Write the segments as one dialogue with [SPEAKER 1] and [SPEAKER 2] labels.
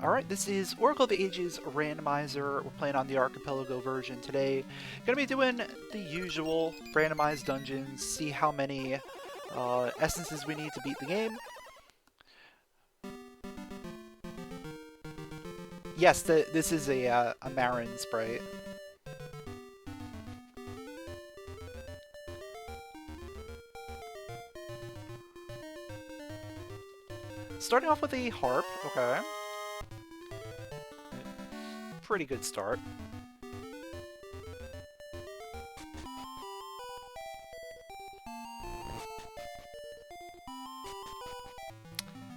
[SPEAKER 1] Alright, this is Oracle of Ages Randomizer. We're playing on the Archipelago version today. Gonna be doing the usual randomized dungeons, see how many essences we need to beat the game. Yes, this is a Marin sprite. Starting off with a harp, okay. Pretty good start.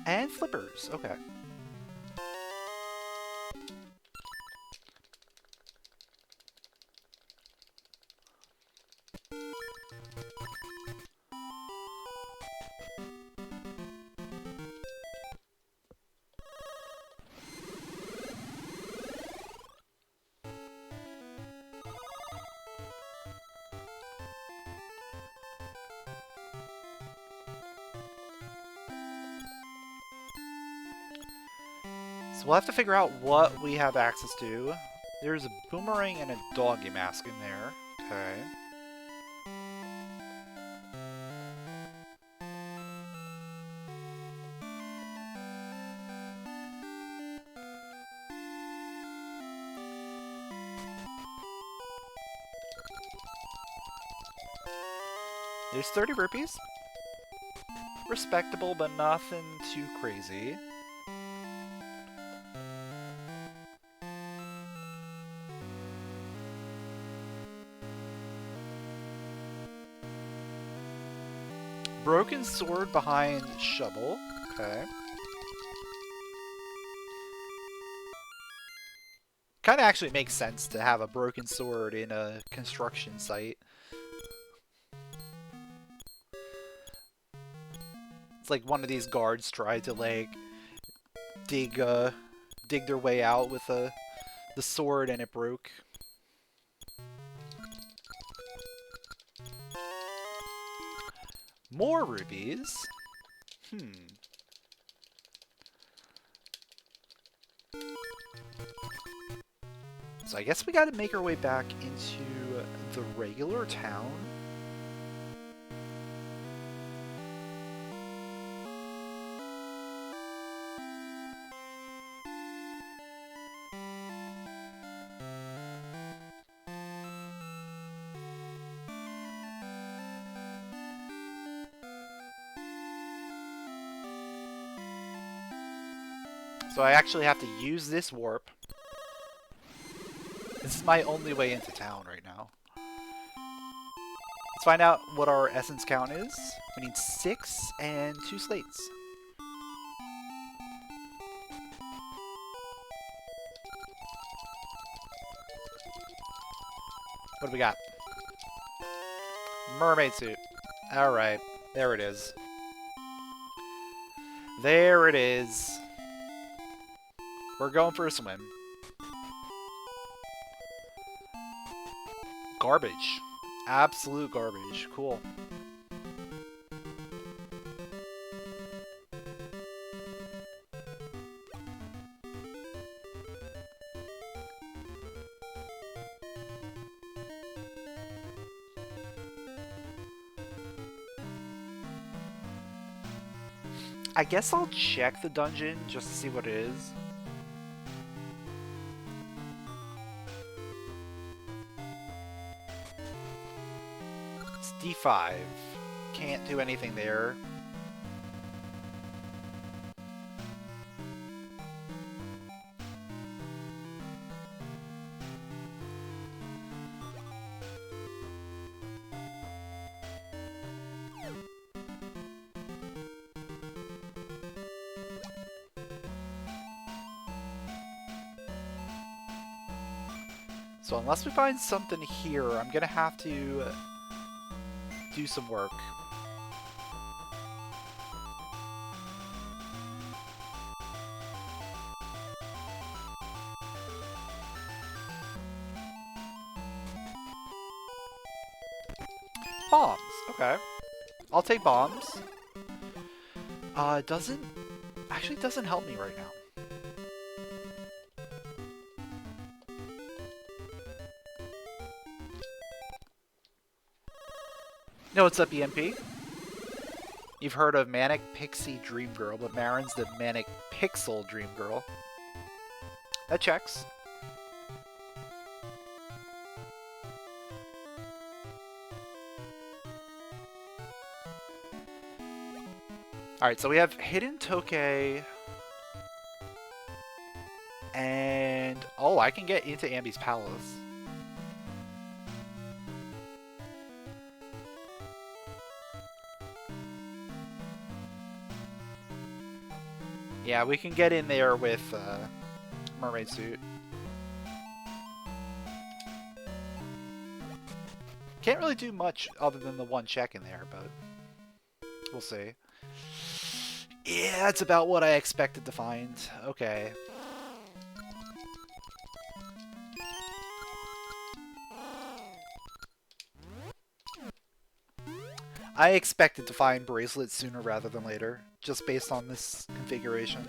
[SPEAKER 1] And flippers, okay. So we'll have to figure out what we have access to. There's a boomerang and a doggy mask in there. Okay. There's 30 rupees. Respectable, but nothing too crazy. Broken sword behind shovel. Okay. Kind of actually makes sense to have a broken sword in a construction site. It's like one of these guards tried to like dig their way out with the sword and it broke. More rubies? So I guess we gotta make our way back into the regular town. So I actually have to use this warp. This is my only way into town right now. Let's find out what our essence count is. We need 6 and 2 slates. What do we got? Mermaid suit. Alright, there it is. There it is. We're going for a swim. Garbage. Absolute garbage. Cool. I guess I'll check the dungeon just to see what it is. D5. Can't do anything there. So unless we find something here, I'm gonna have to do some work. Bombs. Okay. I'll take bombs. Doesn't... Actually doesn't help me right now. Yo, what's up, EMP? You've heard of Manic Pixie Dream Girl, but Marin's the Manic Pixel Dream Girl. That checks. Alright, so we have Hidden Tokay. And... oh, I can get into Ambi's Palace. Yeah, we can get in there with Mermaid Suit. Can't really do much other than the one check in there, but we'll see. Yeah, that's about what I expected to find. Okay. I expected to find bracelets sooner rather than later, just based on this configuration.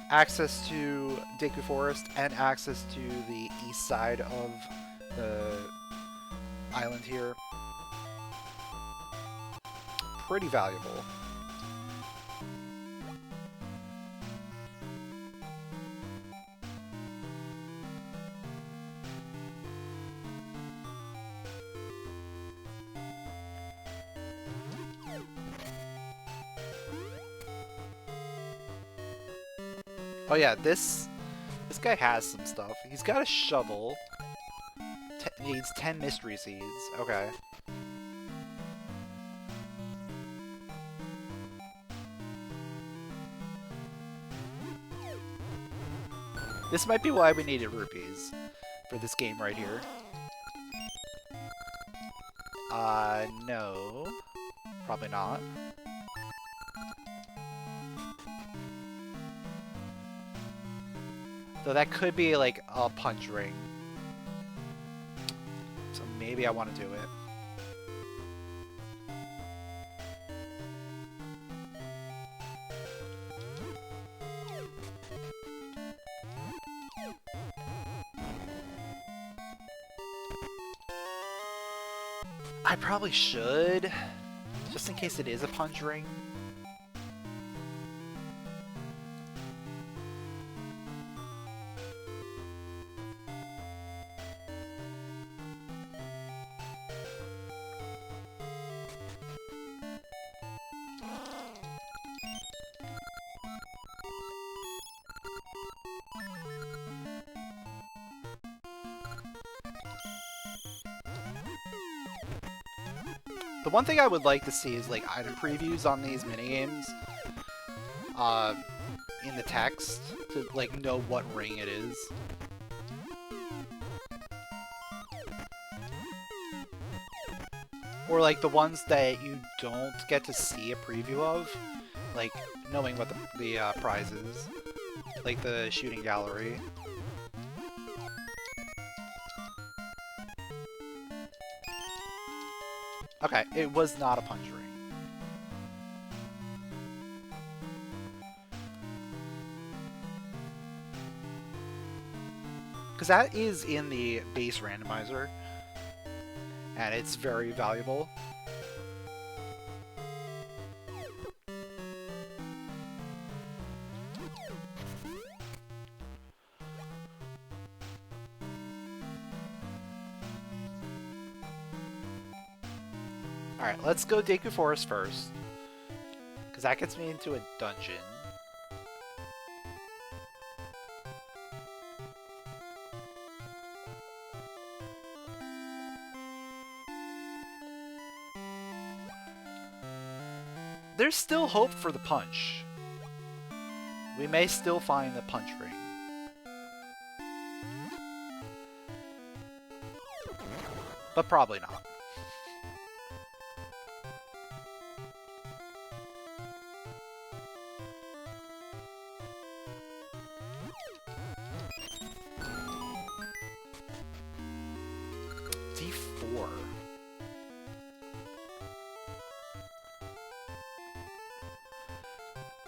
[SPEAKER 1] Access to Deku Forest and access to the east side of the island here. Pretty valuable. Oh yeah, this guy has some stuff. He's got a shovel. Needs 10 mystery seeds. Okay. This might be why we needed rupees for this game right here. No. Probably not. So that could be like a punch ring. So maybe I want to do it. I probably should, just in case it is a punch ring. The one thing I would like to see is like item previews on these minigames in the text to like know what ring it is. Or like the ones that you don't get to see a preview of, like knowing what the prize is, like the shooting gallery. Okay, it was not a punch ring. Because that is in the base randomizer, and it's very valuable. Alright, let's go Deku Forest first, because that gets me into a dungeon. There's still hope for the punch. We may still find the punch ring. But probably not. D4.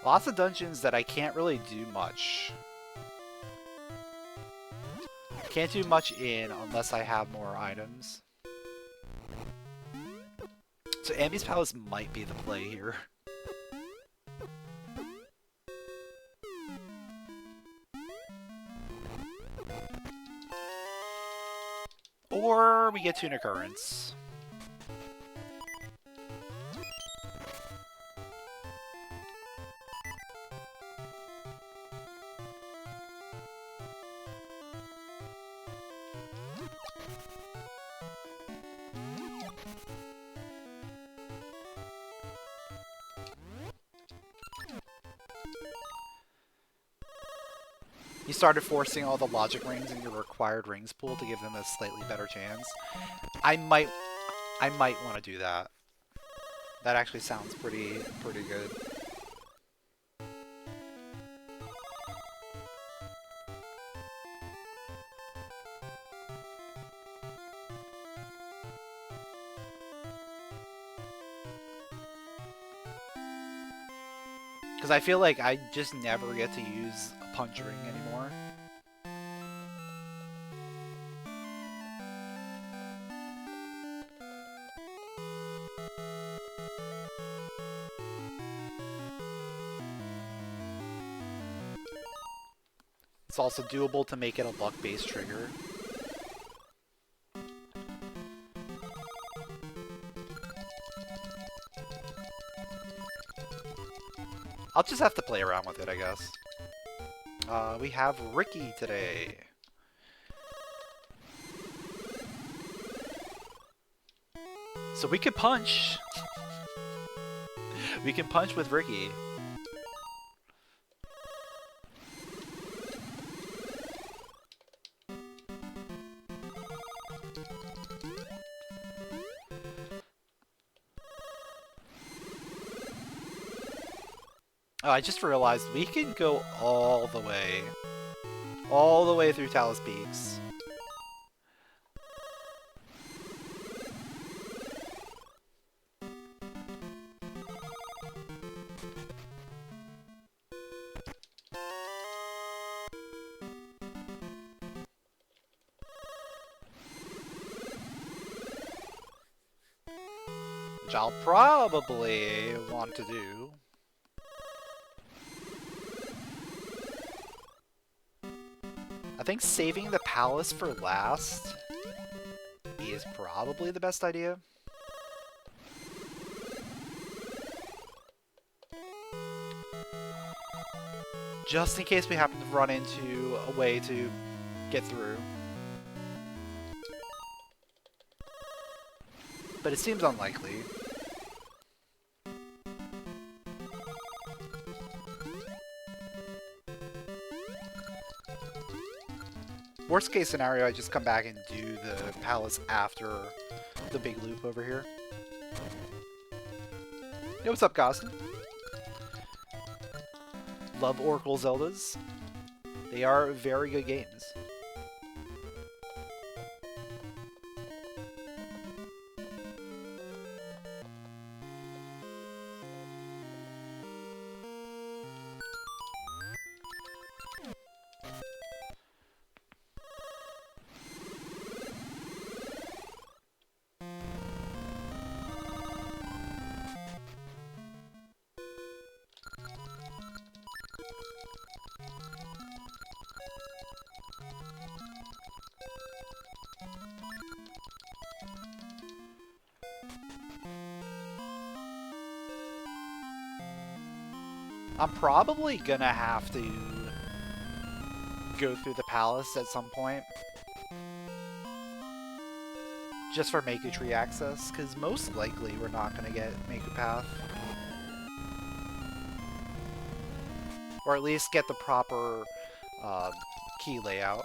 [SPEAKER 1] Lots of dungeons that I can't really do much. Can't do much in unless I have more items. So Ambi's Palace might be the play here. Or we get to an occurrence. You started forcing all the logic rings in your required rings pool to give them a slightly better chance. I might want to do that. That actually sounds pretty good. Because I feel like I just never get to use a punch ring anymore. It's also doable to make it a luck-based trigger. I'll just have to play around with it, I guess. We have Ricky today. So we can punch. We can punch with Ricky. Oh, I just realized we can go all the way through Talus Peaks. Which I'll probably want to do. I think saving the palace for last is probably the best idea. Just in case we happen to run into a way to get through. But it seems unlikely. Worst case scenario, I just come back and do the palace after the big loop over here. Yo, what's up, Gostin? Love Oracle Zeldas. They are very good games. I'm probably gonna have to go through the palace at some point. Just for Maku Tree access, because most likely we're not gonna get Maku Path. Or at least get the proper key layout.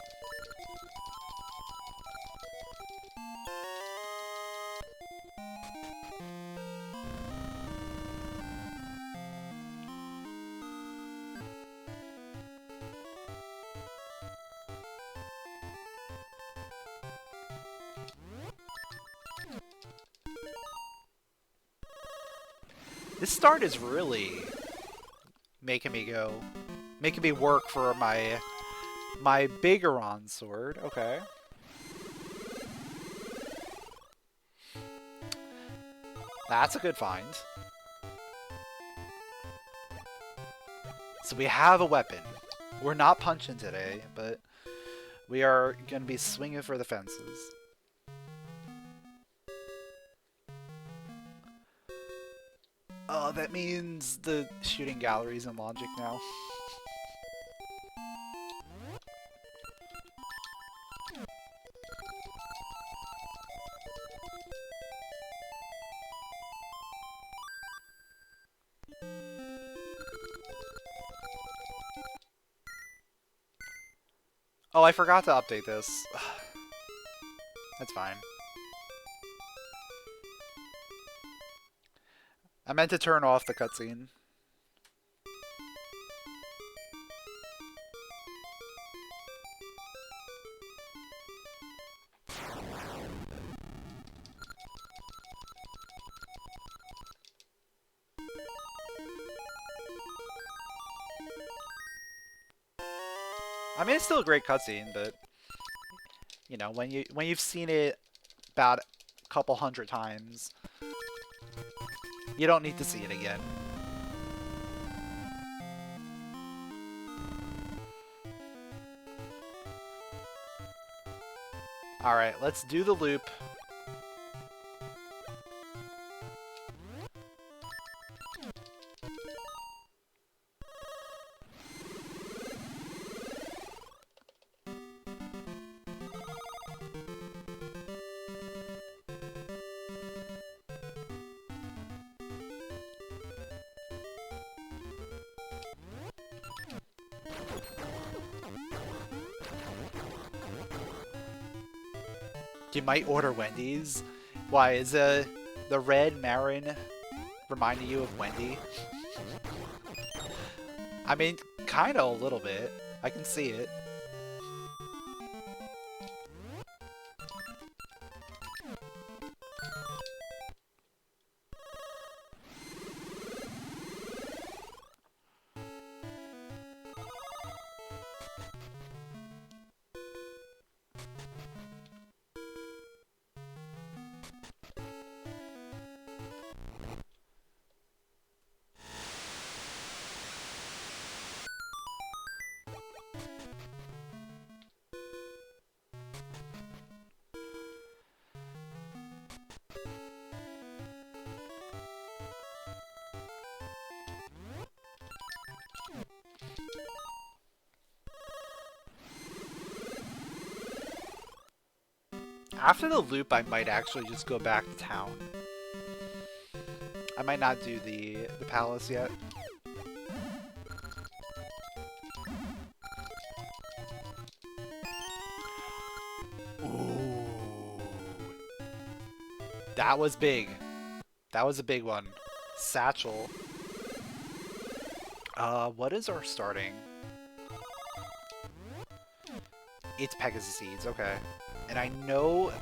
[SPEAKER 1] This start is really making me work for my Biggoron sword. Okay. That's a good find. So we have a weapon. We're not punching today, but we are going to be swinging for the fences. Oh, that means the shooting gallery's in logic now. Oh, I forgot to update this. That's fine. I meant to turn off the cutscene. I mean, it's still a great cutscene, but you know, when you've seen it about a couple hundred times, you don't need to see it again. Alright, let's do the loop. You might order Wendy's. Why, is the red Marin reminding you of Wendy? I mean, kinda a little bit. I can see it. After the loop, I might actually just go back to town. I might not do the palace yet. Ooh. That was big. That was a big one. Satchel. What is our starting? It's Pegasus Seeds, okay. And I know...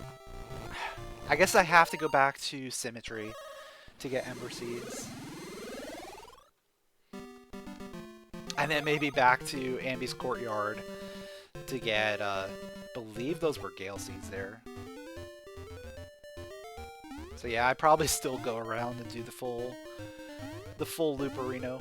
[SPEAKER 1] I guess I have to go back to Symmetry to get Ember Seeds. And then maybe back to Ambi's Courtyard to get, believe those were Gale Seeds there. So yeah, I probably still go around and do the full Looperino.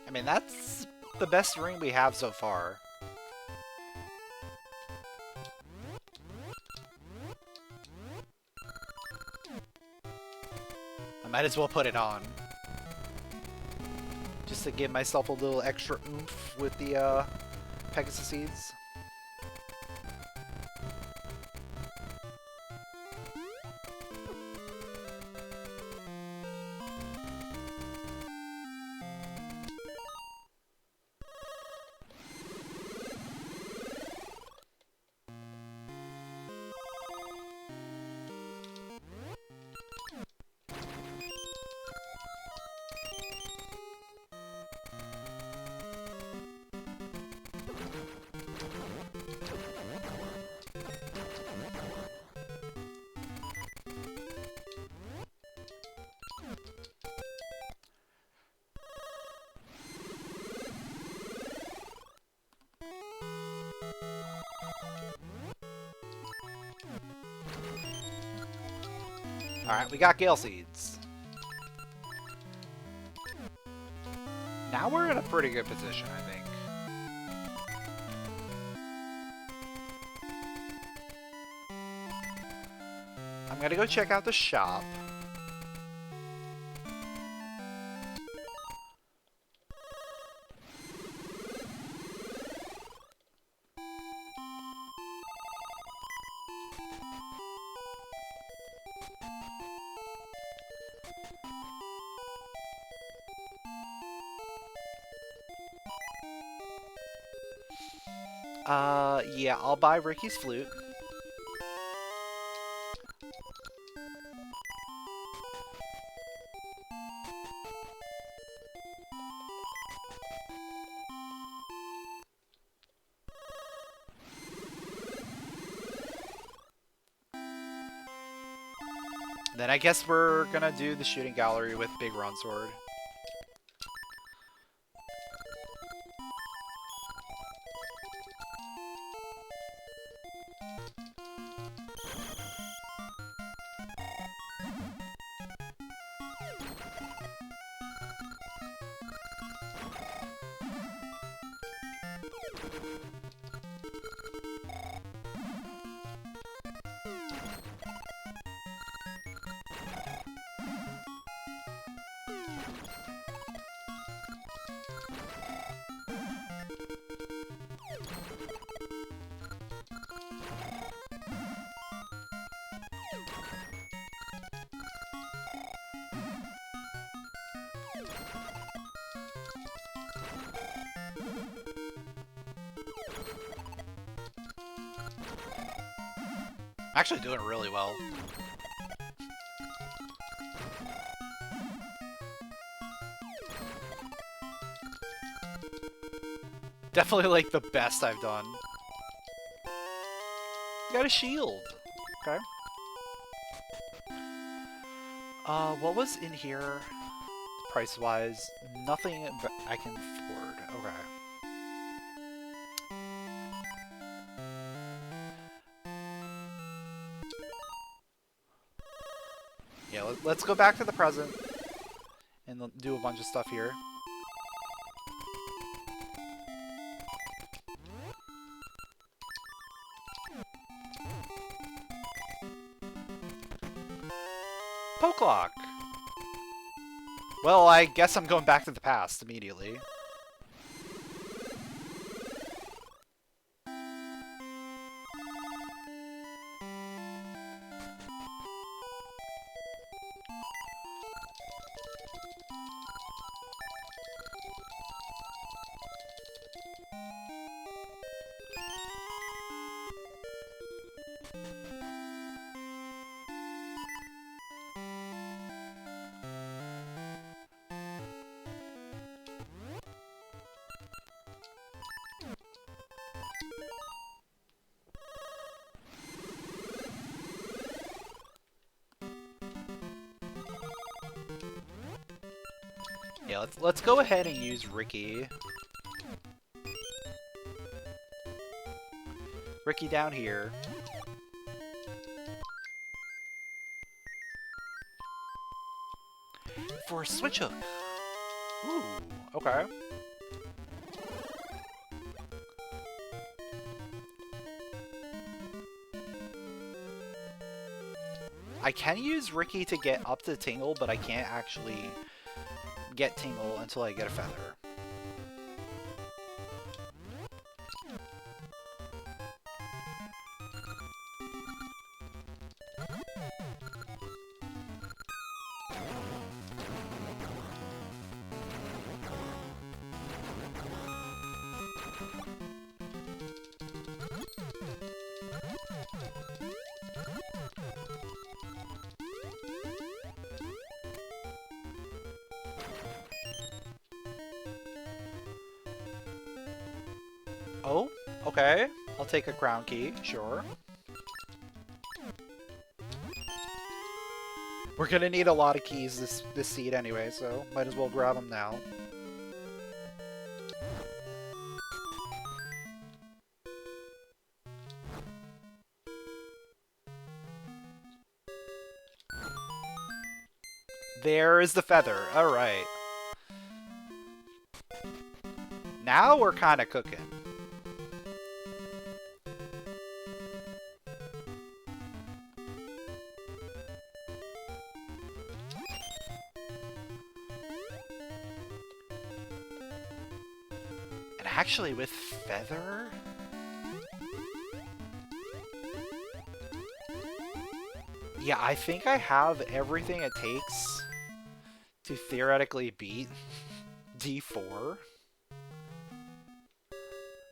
[SPEAKER 1] I mean, that's the best ring we have so far. I might as well put it on. Just to give myself a little extra oomph with the Pegasus Seeds. Alright, we got Gale Seeds. Now we're in a pretty good position, I think. I'm gonna go check out the shop. Yeah, I'll buy Ricky's flute. Then I guess we're gonna do the shooting gallery with Biggoron sword. I'm actually doing really well. Definitely like the best I've done. Got a shield. Okay. What was in here price-wise? Nothing I can afford. Okay. Yeah, let's go back to the present and do a bunch of stuff here. Pokelock! Well, I guess I'm going back to the past immediately. Yeah, let's go ahead and use Ricky. Ricky down here. For a switch hook. Ooh, okay. I can use Ricky to get up to Tingle, but I can't actually get Tingle until I get a feather. Oh, okay. I'll take a crown key, sure. We're gonna need a lot of keys this seed anyway, so might as well grab them now. There is the feather. Alright. Now we're kind of cooking. And actually with feather... Yeah, I think I have everything it takes to theoretically beat D4.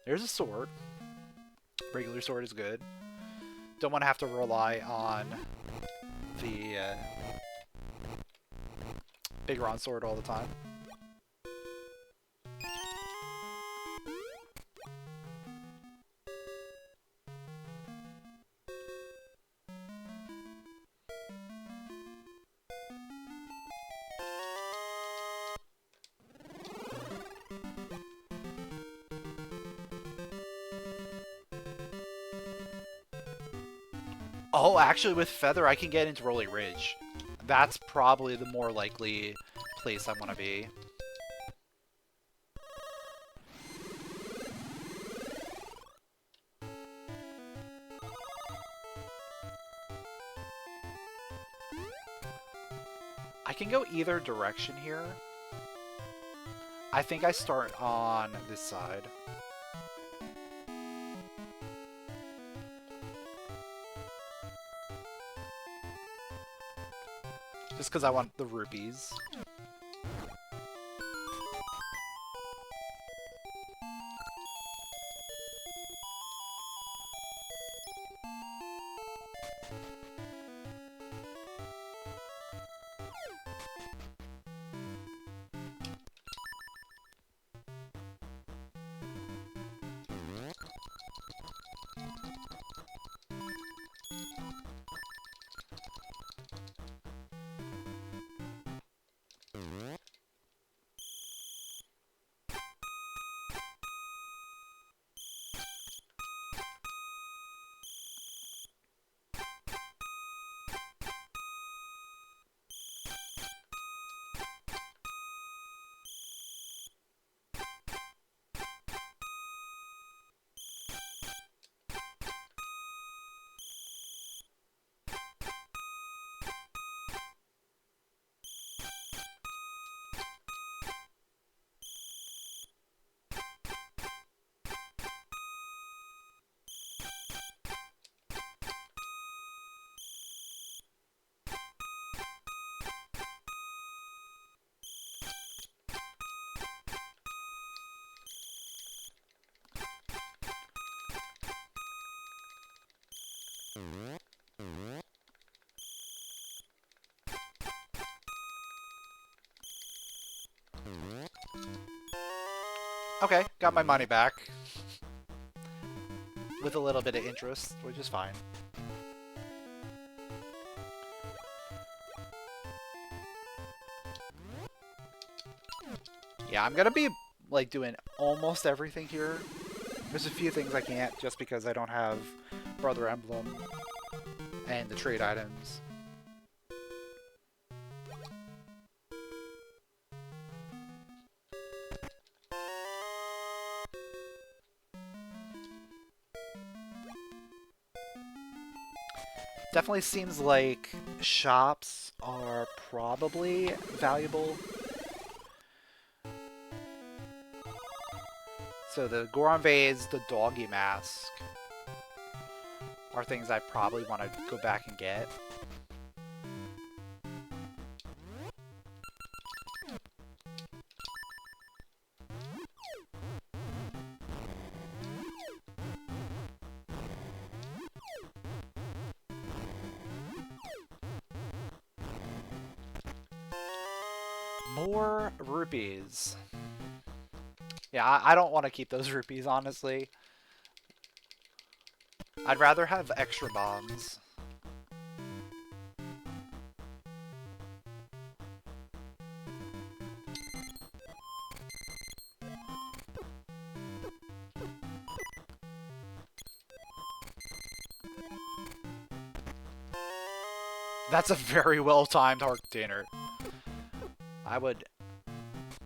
[SPEAKER 1] There's a sword. Regular sword is good. Don't want to have to rely on the Biggoron sword all the time. Oh, actually with Feather I can get into Rolling Ridge. That's probably the more likely place I want to be. I can go either direction here. I think I start on this side. Just because I want the rupees. Okay, got my money back. With a little bit of interest, which is fine. Yeah, I'm gonna be, like, doing almost everything here. There's a few things I can't, just because I don't have Brother Emblem and the trade items. Definitely seems like shops are probably valuable. So the Goron Vase, the Doggy Mask are things I probably want to go back and get. More rupees. Yeah, I don't want to keep those rupees, honestly. I'd rather have extra bombs. That's a very well-timed Heart Container.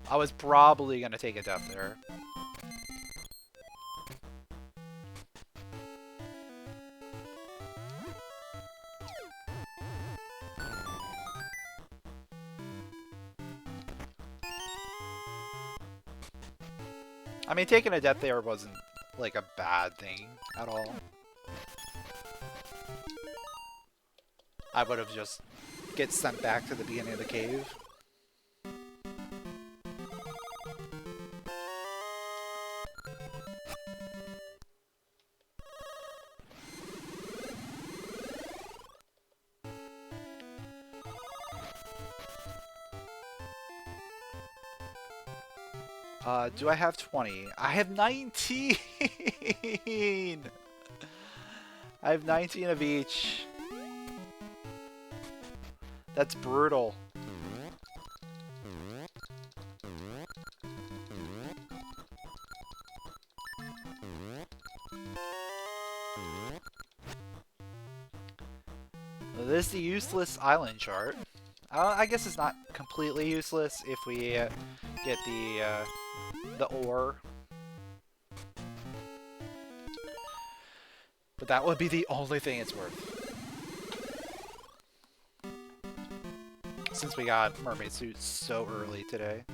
[SPEAKER 1] I was probably gonna take a death there. I mean, taking a death there wasn't, like, a bad thing at all. I would have just get sent back to the beginning of the cave. Do I have 20? I have 19! I have 19 of each. That's brutal. This is the useless island chart. I guess it's not completely useless if we get the ore. But that would be the only thing it's worth. Since we got mermaid suits so early today.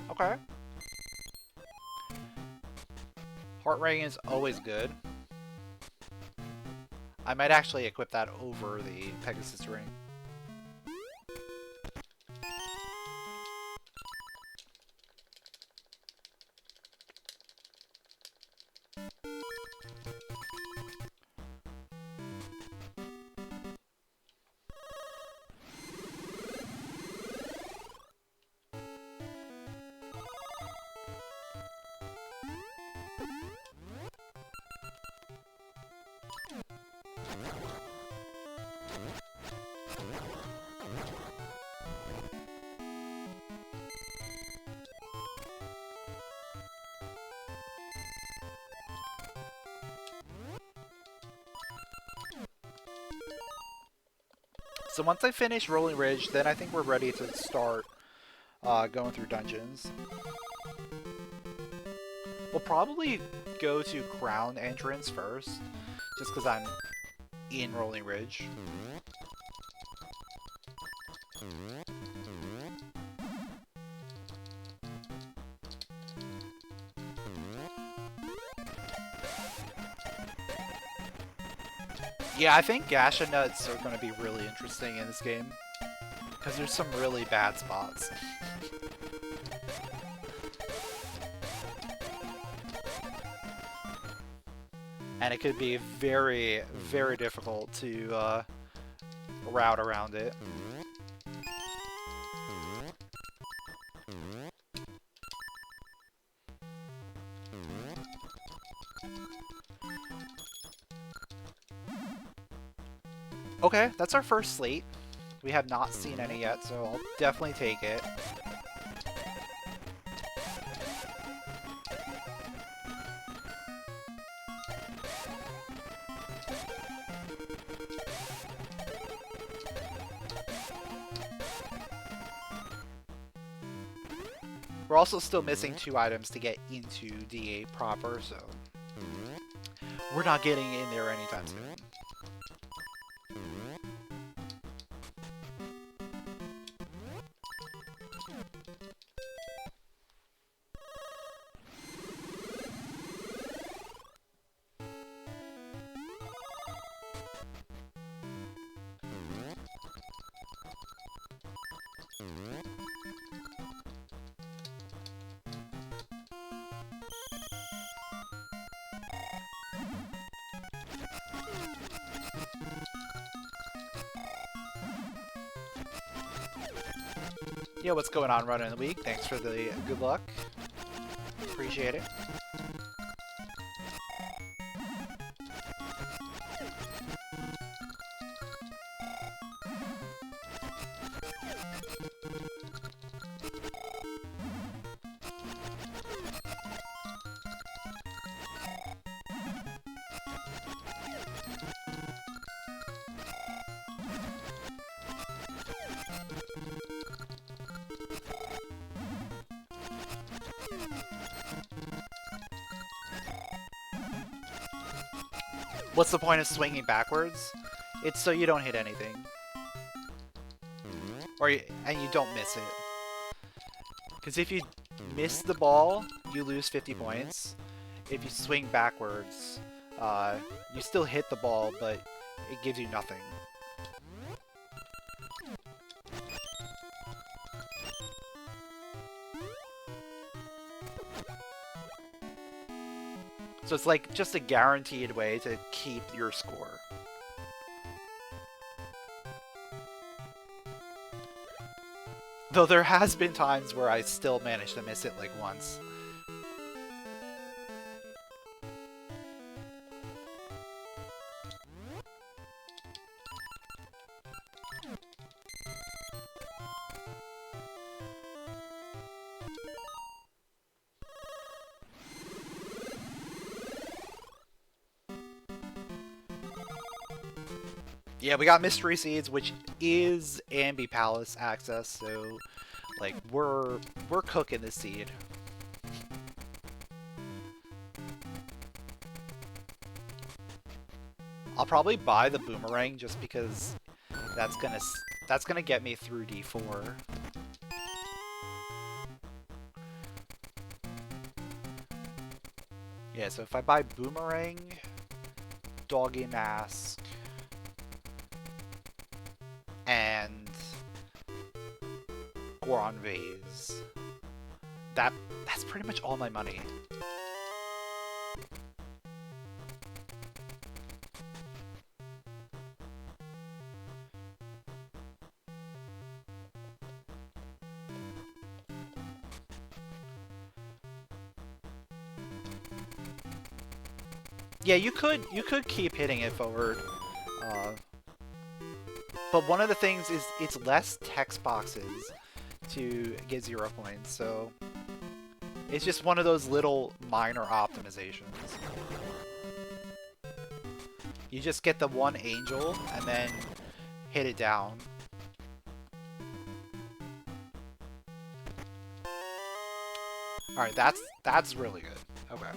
[SPEAKER 1] Okay. Heart ring is always good. I might actually equip that over the Pegasus ring. So once I finish Rolling Ridge, then I think we're ready to start going through dungeons. We'll probably go to Crown Entrance first, just because I'm in Rolling Ridge. Yeah, I think gasha nuts are going to be really interesting in this game, because there's some really bad spots. And it could be very, very difficult to route around it. Okay, that's our first slate. We have not seen any yet, so I'll definitely take it. We're also still missing 2 items to get into D8 proper, so we're not getting in there anytime soon. Yeah, what's going on, Run in the Week? Thanks for the good luck. Appreciate it. What's the point of swinging backwards? It's so you don't hit anything. And you don't miss it. Because if you miss the ball, you lose 50 points. If you swing backwards, you still hit the ball, but it gives you nothing. So it's like just a guaranteed way to keep your score. Though there has been times where I still managed to miss it like once. Yeah, we got Mystery Seeds, which is Ambi Palace access, so like we're cooking this seed. I'll probably buy the boomerang just because that's gonna get me through D4. Yeah, so if I buy boomerang, doggy mask, and Goron vase, that's pretty much all my money. Yeah, you could keep hitting it forward. But one of the things is it's less text boxes to get 0 points, so it's just one of those little minor optimizations. You just get the one angel and then hit it down. Alright, that's really good. Okay.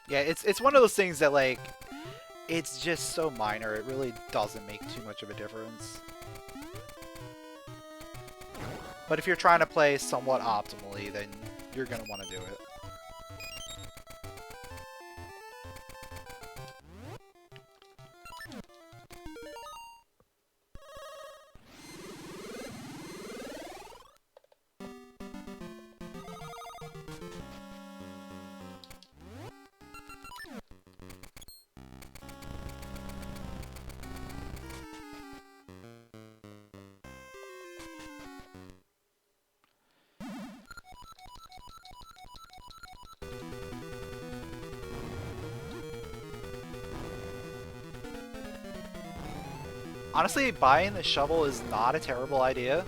[SPEAKER 1] Yeah, it's one of those things that, like, it's just so minor, it really doesn't make too much of a difference. But if you're trying to play somewhat optimally, then you're going to want to do it. Honestly, buying the shovel is not a terrible idea.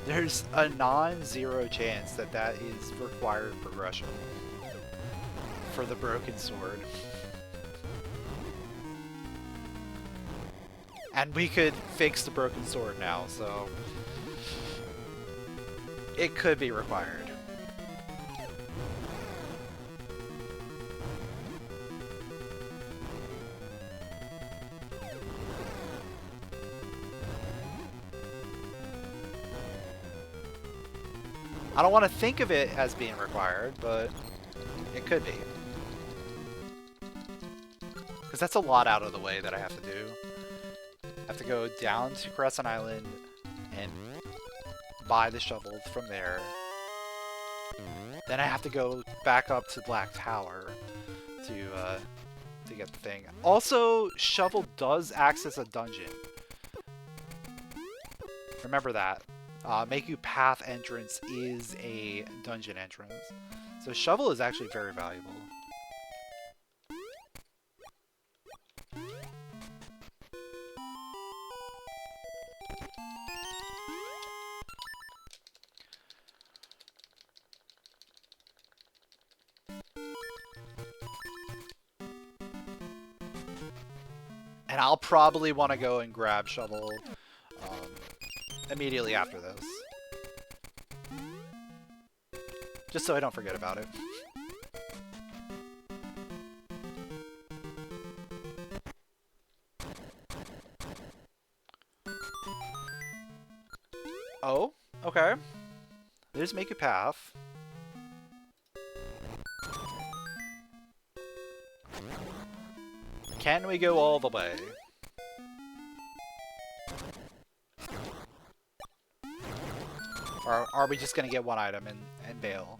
[SPEAKER 1] There's a non-zero chance that that is required progression for the broken sword. And we could fix the broken sword now, so it could be required. I don't want to think of it as being required, but it could be. Because that's a lot out of the way that I have to do. I have to go down to Crescent Island and buy the shovel from there. Then I have to go back up to Black Tower to get the thing. Also, shovel does access a dungeon. Remember that. Make you path entrance is a dungeon entrance. So shovel is actually very valuable. And I'll probably want to go and grab shovel immediately after this. Just so I don't forget about it. Oh, okay. There's make a path. Can we go all the way? Or are we just gonna get one item and bail?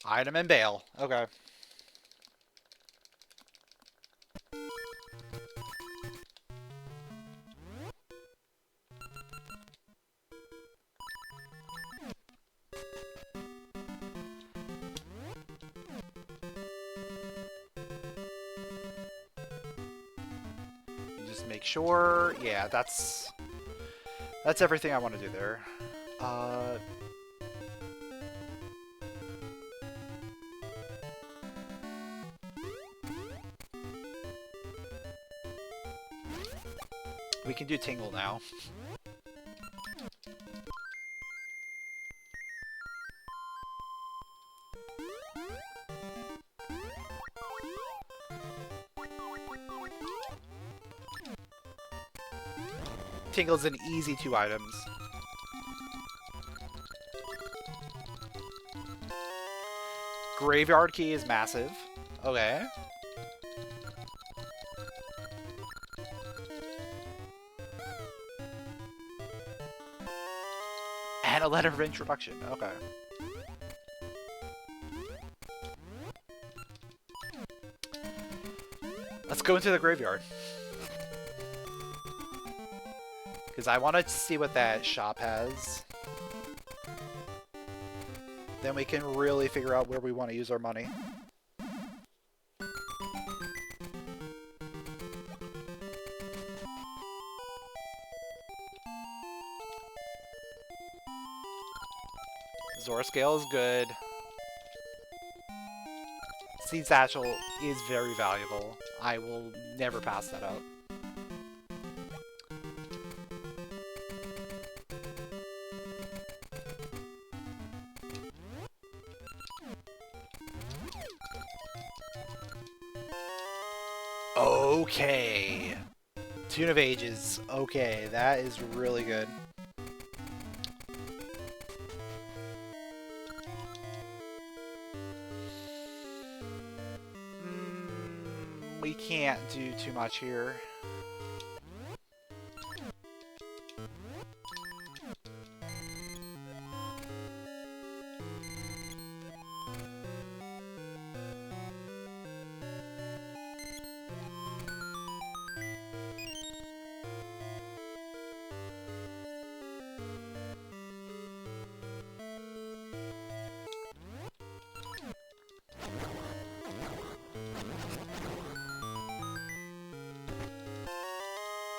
[SPEAKER 1] Item and bail. Okay. Just make sure. Yeah, that's everything I want to do there. We can do Tingle now. Tingle's an easy 2 items. Graveyard key is massive. Okay. And a letter of introduction. Okay. Let's go into the graveyard. Because I want to see what that shop has. Then we can really figure out where we want to use our money. Zora scale is good. Seed satchel is very valuable. I will never pass that up. Okay. Tune of Ages. Okay, that is really good. We can't do too much here.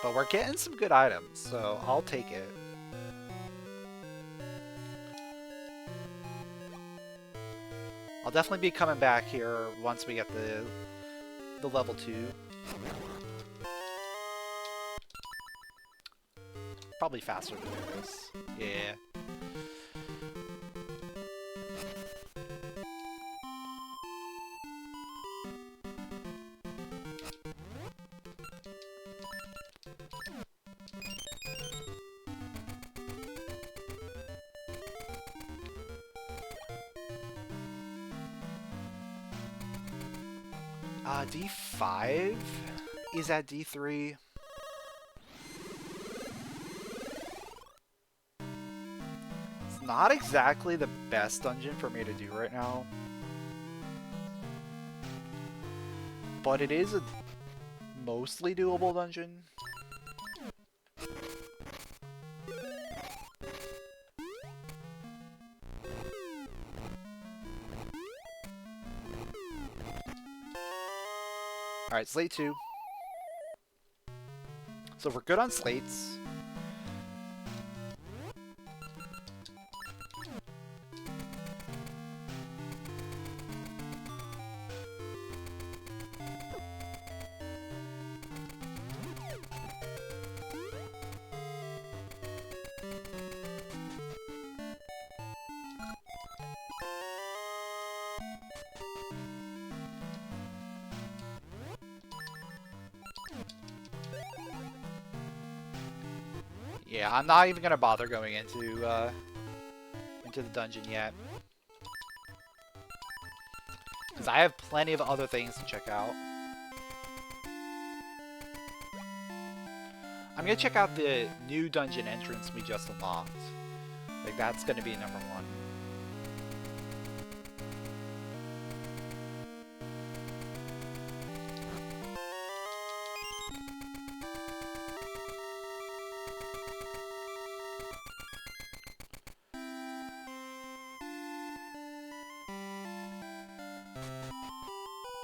[SPEAKER 1] But we're getting some good items, so I'll take it. I'll definitely be coming back here once we get the level 2. Probably faster to do this. Yeah. D5 is at D3. It's not exactly the best dungeon for me to do right now, but it is a mostly doable dungeon. Alright, slate 2. So we're good on slates. Yeah, I'm not even gonna bother going into the dungeon yet, because I have plenty of other things to check out. I'm gonna check out the new dungeon entrance we just unlocked. Like, that's gonna be number one.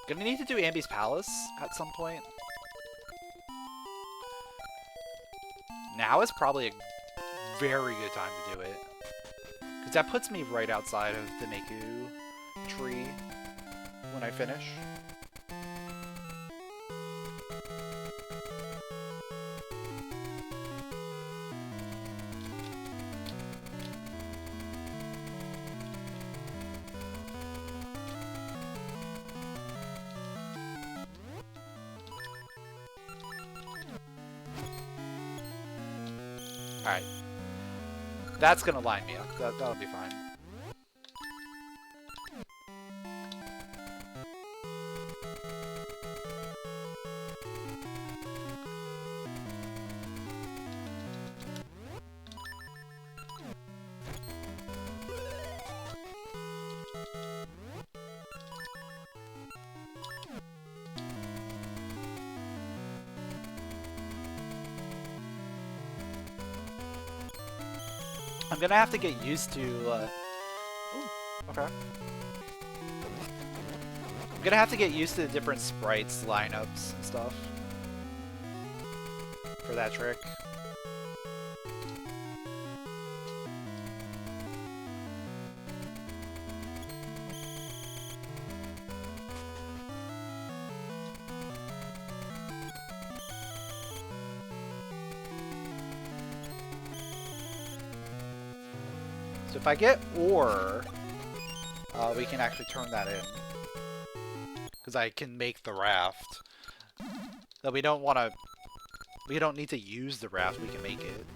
[SPEAKER 1] Gonna need to do Ambi's Palace at some point. Now is probably a very good time to do it, because that puts me right outside of the Meku tree when I finish. Alright. That's gonna line me up. That'll be fine. I'm gonna have to get used to, ooh, okay. I'm gonna have to get used to the different sprites, lineups, and stuff for that trick. So if I get ore, we can actually turn that in, because I can make the raft. Though we don't want to, we don't need to use the raft, we can make it.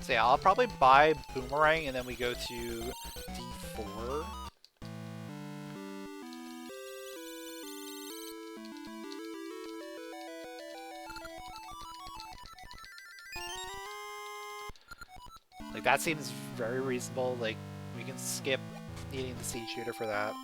[SPEAKER 1] So yeah, I'll probably buy Boomerang and then we go to D4. Like, that seems very reasonable. Like, we can skip needing the Seed Shooter for that.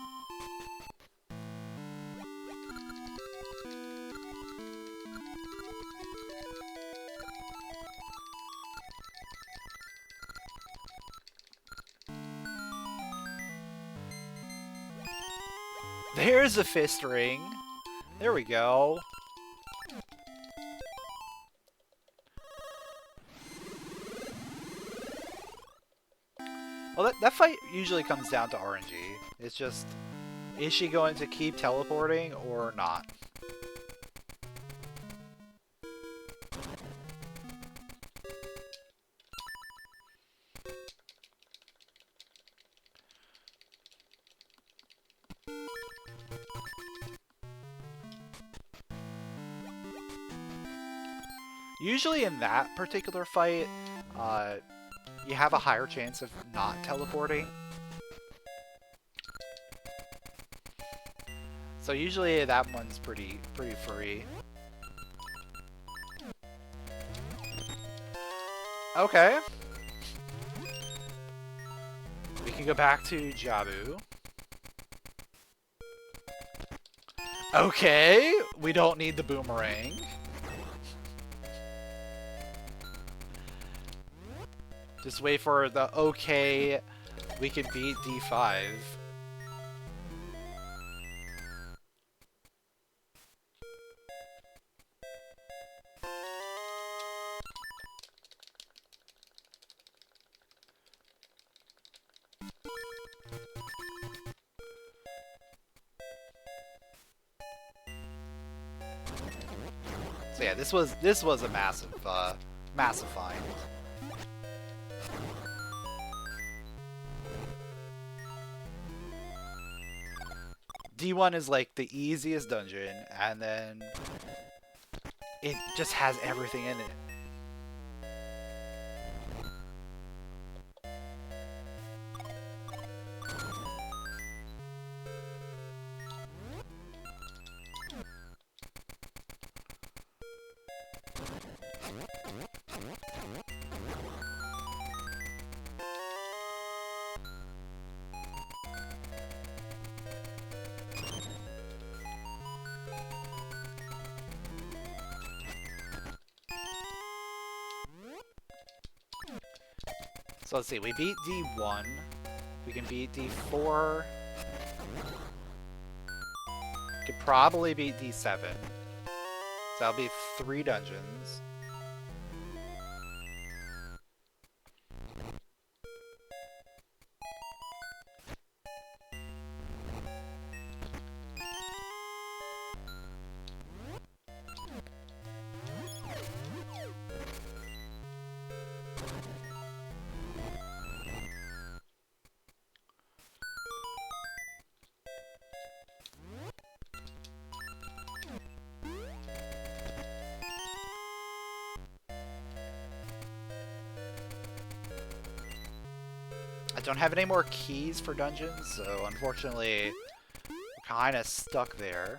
[SPEAKER 1] There's a fist ring. There we go. Well, that fight usually comes down to RNG. It's just, is she going to keep teleporting or not? Usually in that particular fight, you have a higher chance of not teleporting. So usually that one's pretty free. Okay. We can go back to Jabu. Okay, we don't need the boomerang. Just wait for the okay, we can beat D5. So yeah, this was a massive find. D1 is like the easiest dungeon, and then it just has everything in it. So let's see, we beat D1, we can beat D4, could probably beat D7, so that'll be 3 dungeons. I don't have any more keys for dungeons, so unfortunately, we're kind of stuck there.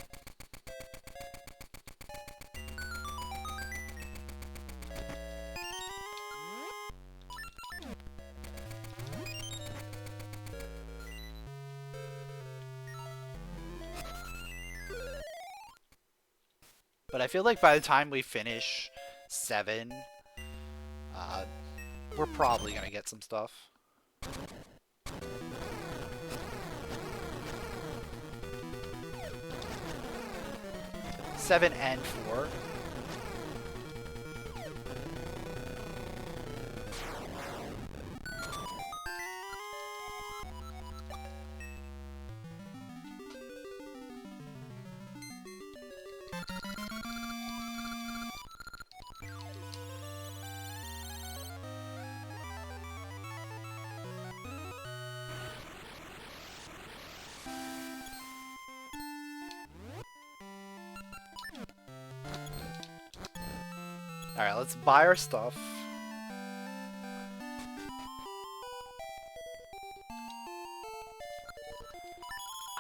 [SPEAKER 1] But I feel like by the time we finish 7, we're probably gonna get some stuff. 7 and 4. Alright, let's buy our stuff.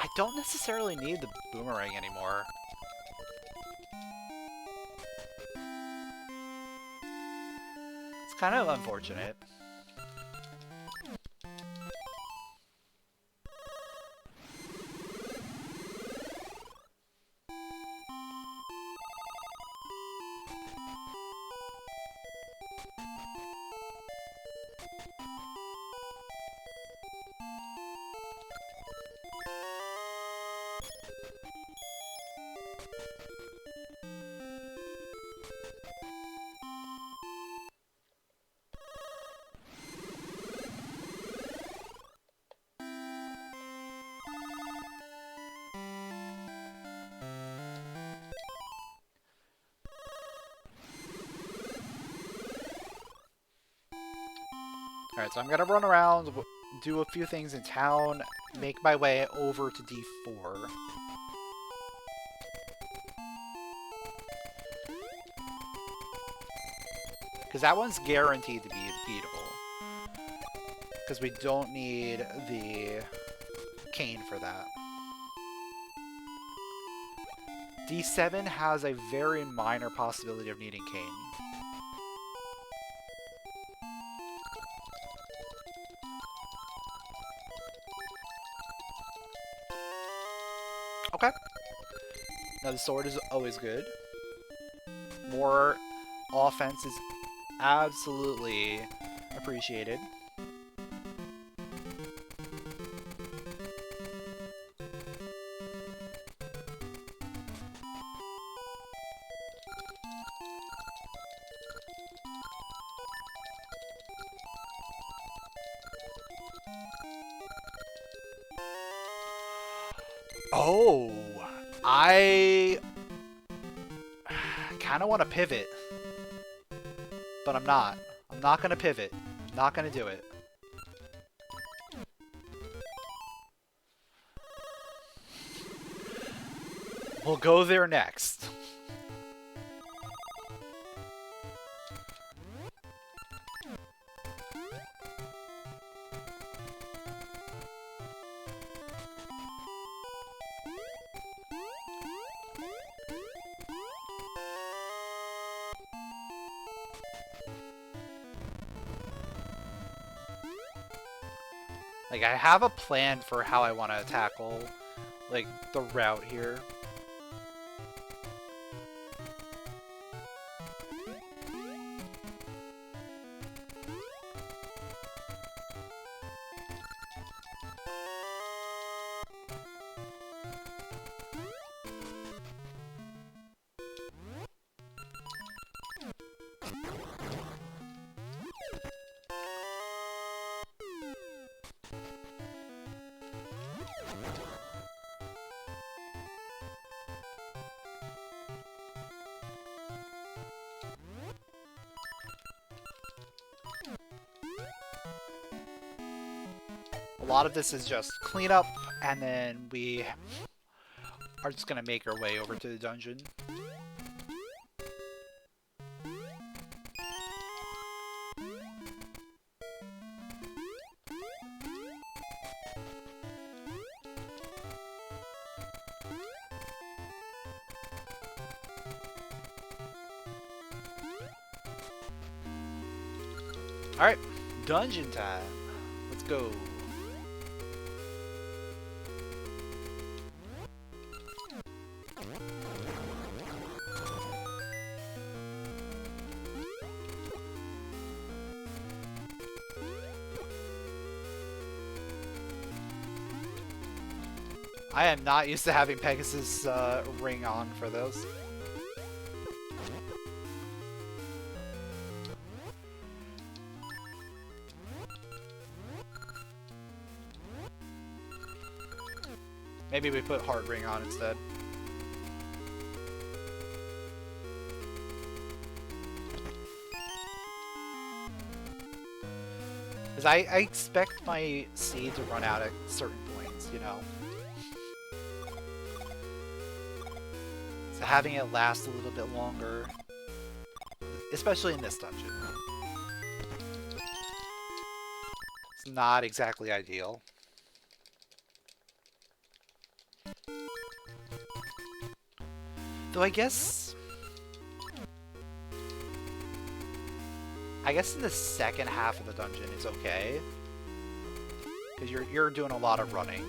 [SPEAKER 1] I don't necessarily need the boomerang anymore. It's kind of unfortunate. Alright, so I'm gonna run around, do a few things in town, make my way over to D4. Because that one's guaranteed to be beatable. Because we don't need the cane for that. D7 has a very minor possibility of needing Cane. Okay. Now the sword is always good. More offense is absolutely appreciated. Oh, I kind of want to pivot, but I'm not. I'm not going to pivot. I'm not going to do it. We'll go there next. Like, I have a plan for how I want to tackle, like, the route here. A lot of this is just cleanup, and then we are just gonna make our way over to the dungeon. Alright, dungeon time. Let's go. I am not used to having Pegasus ring on for those. Maybe we put Heart Ring on instead. Because I expect my seed to run out at certain points, you know? So having it last a little bit longer, especially in this dungeon, it's not exactly ideal. Though I guess in the second half of the dungeon it's okay, because you're doing a lot of running.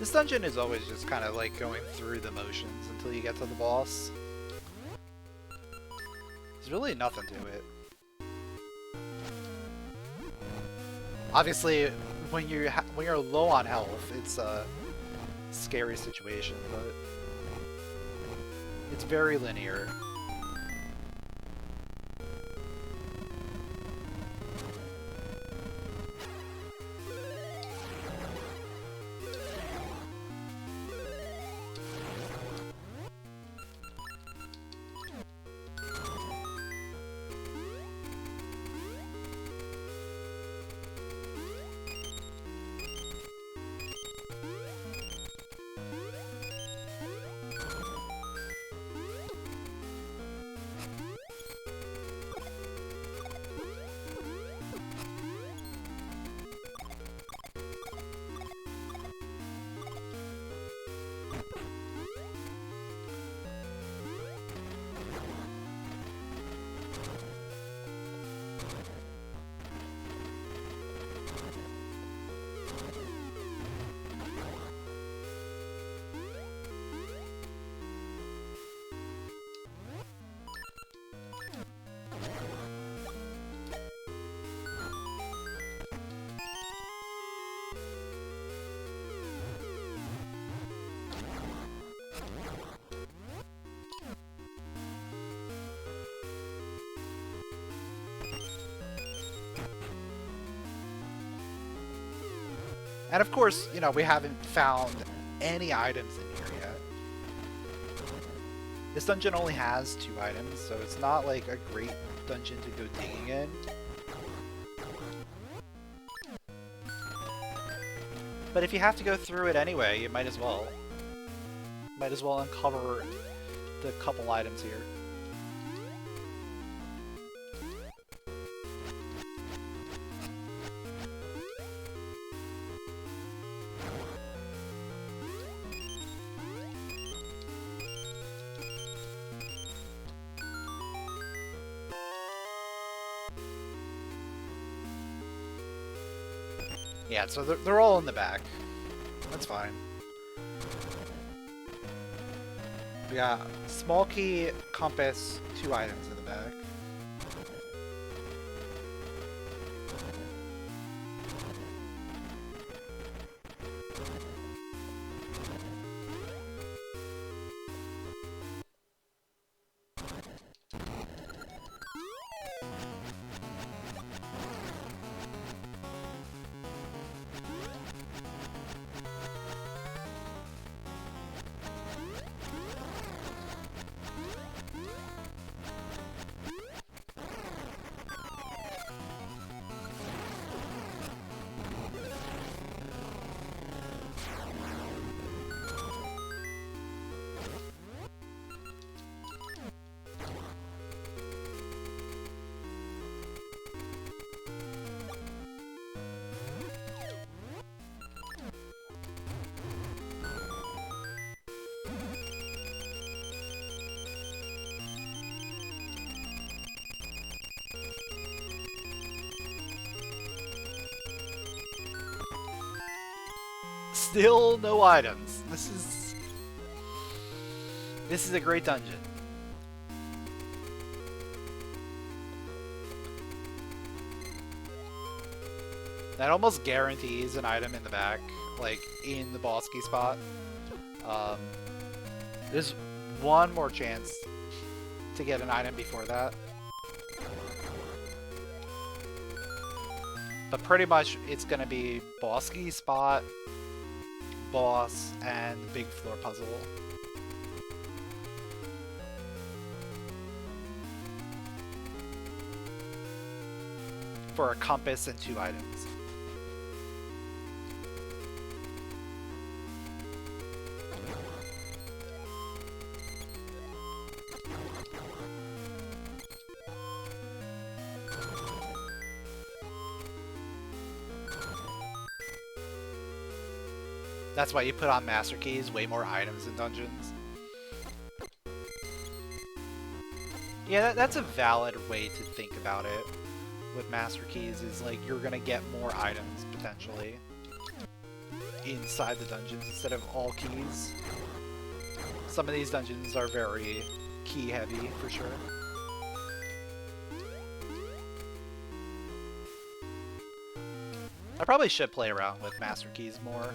[SPEAKER 1] This dungeon is always just kind of like going through the motions until you get to the boss. There's really nothing to it. Obviously, when you're low on health, it's a scary situation, but it's very linear. And of course, you know, we haven't found any items in here yet. This dungeon only has 2 items, so it's not like a great dungeon to go digging in. But if you have to go through it anyway, you might as well. Might as well uncover the couple items here. Yeah, so they're all in the back. That's fine. We got small key, compass, 2 items in the back. Still no items. This is a great dungeon. That almost guarantees an item in the back, like in the boss key spot. There's one more chance to get an item before that. But pretty much it's gonna be boss key spot, boss, and big floor puzzle. For a compass and 2 items. That's why you put on Master Keys, way more items in dungeons. Yeah, that's a valid way to think about it with Master Keys, is like you're gonna get more items, potentially. inside the dungeons instead of all keys. Some of these dungeons are very key heavy for sure. I probably should play around with master keys more.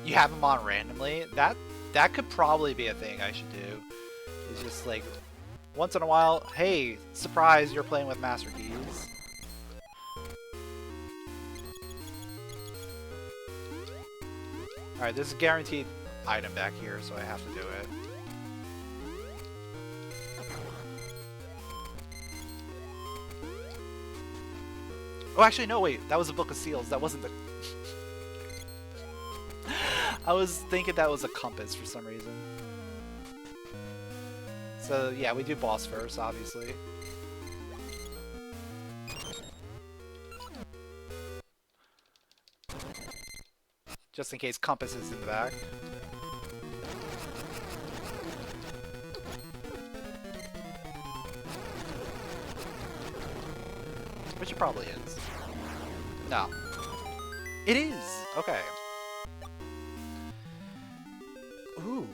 [SPEAKER 1] You have them on randomly. That could probably be a thing I should do. It's just like once in a while, hey, surprise, you're playing with master keys. Alright, there's a guaranteed item back here, so I have to do it. Oh, actually, no, wait. That was a Book of Seals. That wasn't the... I was thinking that was a compass for some reason. So, yeah, we do boss first, obviously. Just in case compass is in the back. Which it probably is. No. It is! Okay. Ooh.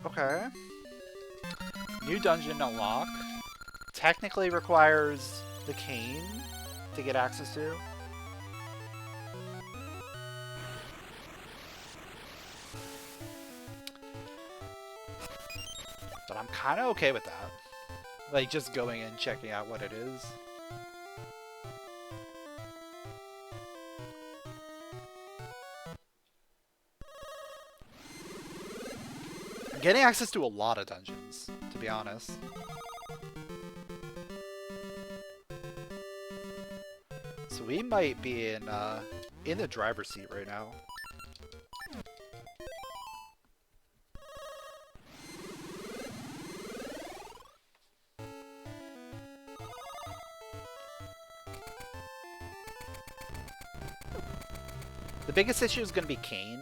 [SPEAKER 1] Okay. New dungeon unlock. Technically requires the cane to get access to. But I'm kind of okay with that. Like, just going and checking out what it is. I'm getting access to a lot of dungeons, to be honest. So we might be in the driver's seat right now. The biggest issue is going to be Kane.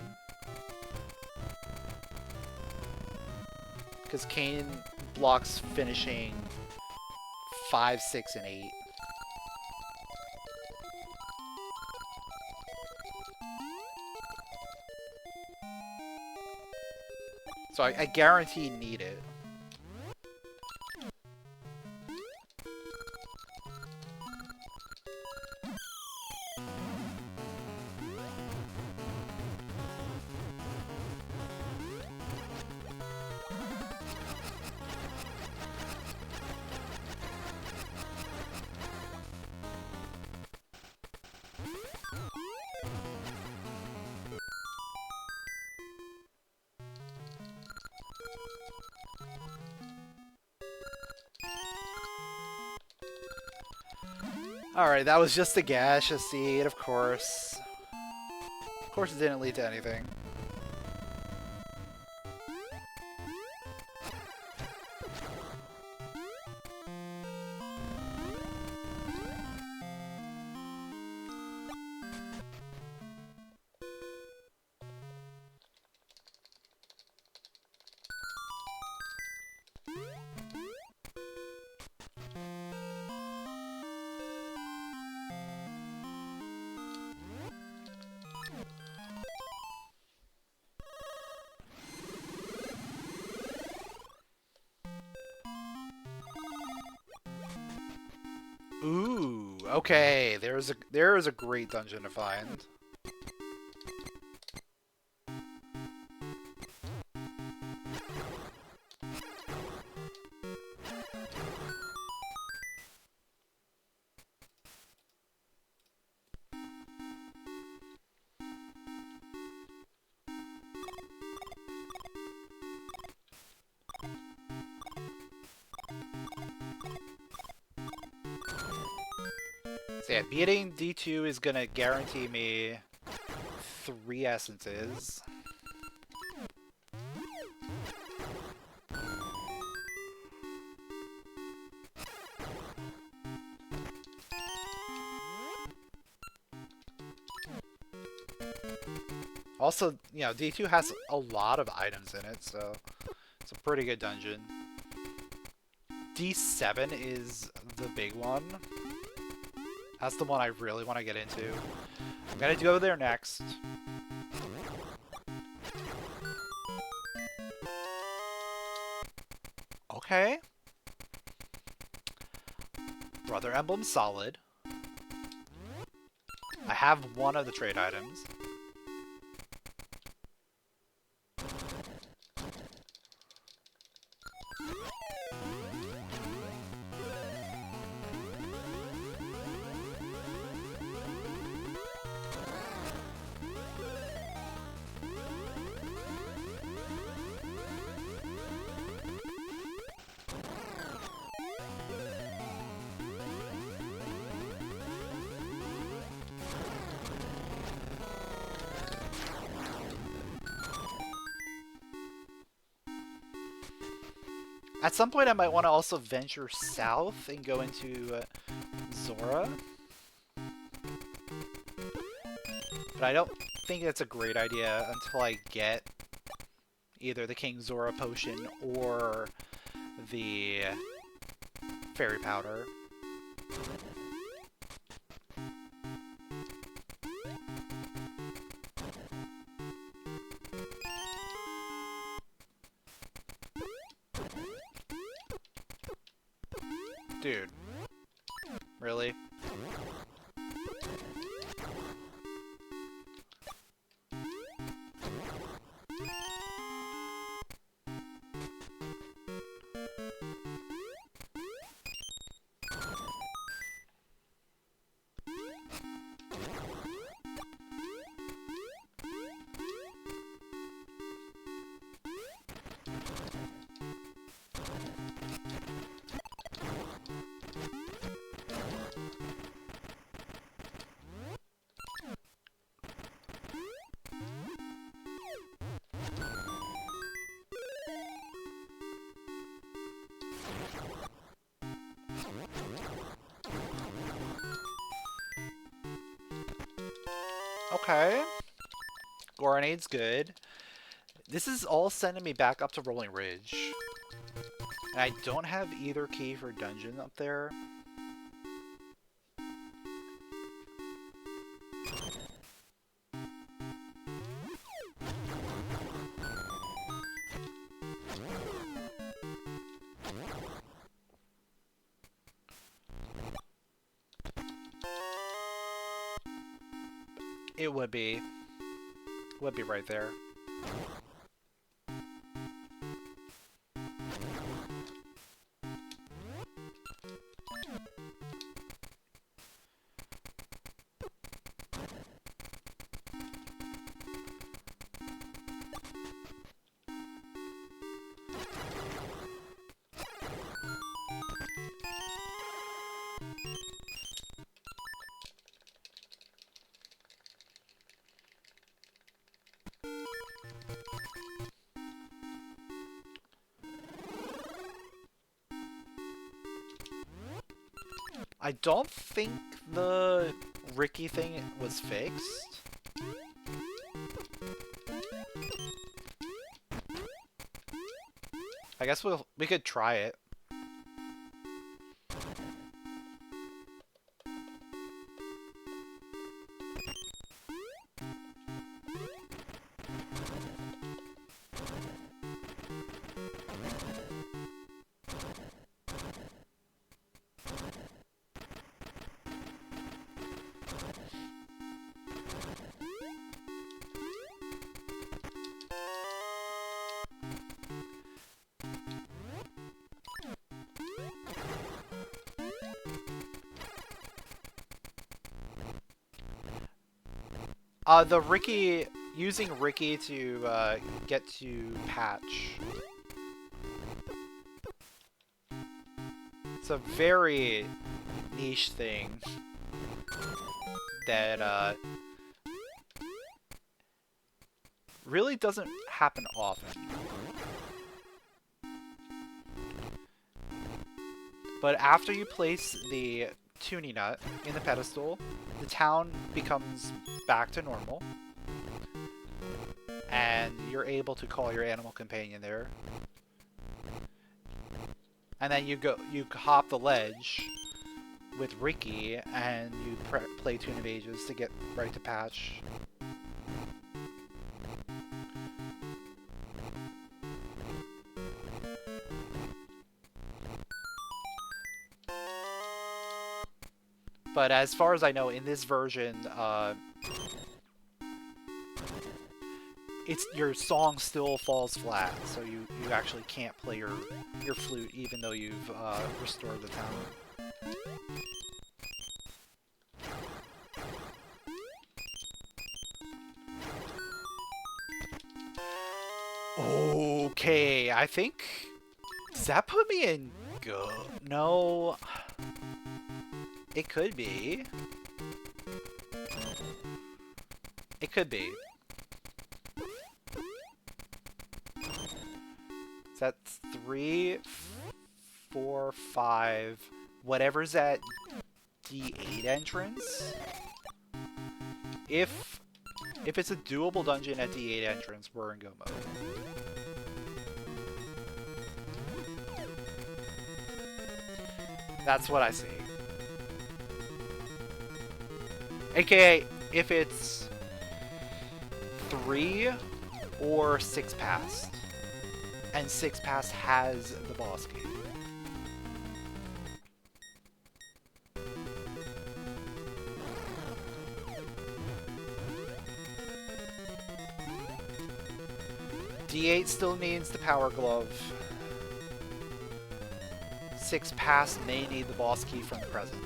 [SPEAKER 1] Because Kane blocks finishing 5, 6, and 8. So I guarantee need it. Alright, that was just a gasha seed, of course. Of course it didn't lead to anything. Ooh, okay. There is a great dungeon to find. So yeah, beating D2 is gonna guarantee me 3 essences. Also, you know, D2 has a lot of items in it, so it's a pretty good dungeon. D7 is the big one. That's the one I really want to get into. I'm gonna go there next. Okay. Brother Emblem solid. I have one of the trade items. At some point, I might want to also venture south and go into Zora. But I don't think that's a great idea until I get either the King Zora potion or the fairy powder. Dude. Really? Okay. Goronade's good. This is all sending me back up to Rolling Ridge. And I don't have either key for dungeon up there. It would be. Would be right there. I don't think the Ricky thing was fixed. I guess we could try it. The Ricky, using Ricky to get to Patch. It's a very niche thing. that really doesn't happen often. But after you place the tuning nut in the pedestal, the town becomes back to normal. And you're able to call your animal companion there. And then you hop the ledge with Ricky, and you play Tune of Ages to get right to patch. But as far as I know, in this version, your song still falls flat, so you actually can't play your flute even though you've restored the town. Okay, I think... Does that put me in go? No... It could be. It could be. So that's 3, 4, 5. Whatever's at D8 entrance. If it's a doable dungeon at D8 entrance, we're in go mode. That's what I see. AKA, if it's 3 or 6 past, and 6 past has the boss key. D8 still needs the power glove. 6 past may need the boss key from the present.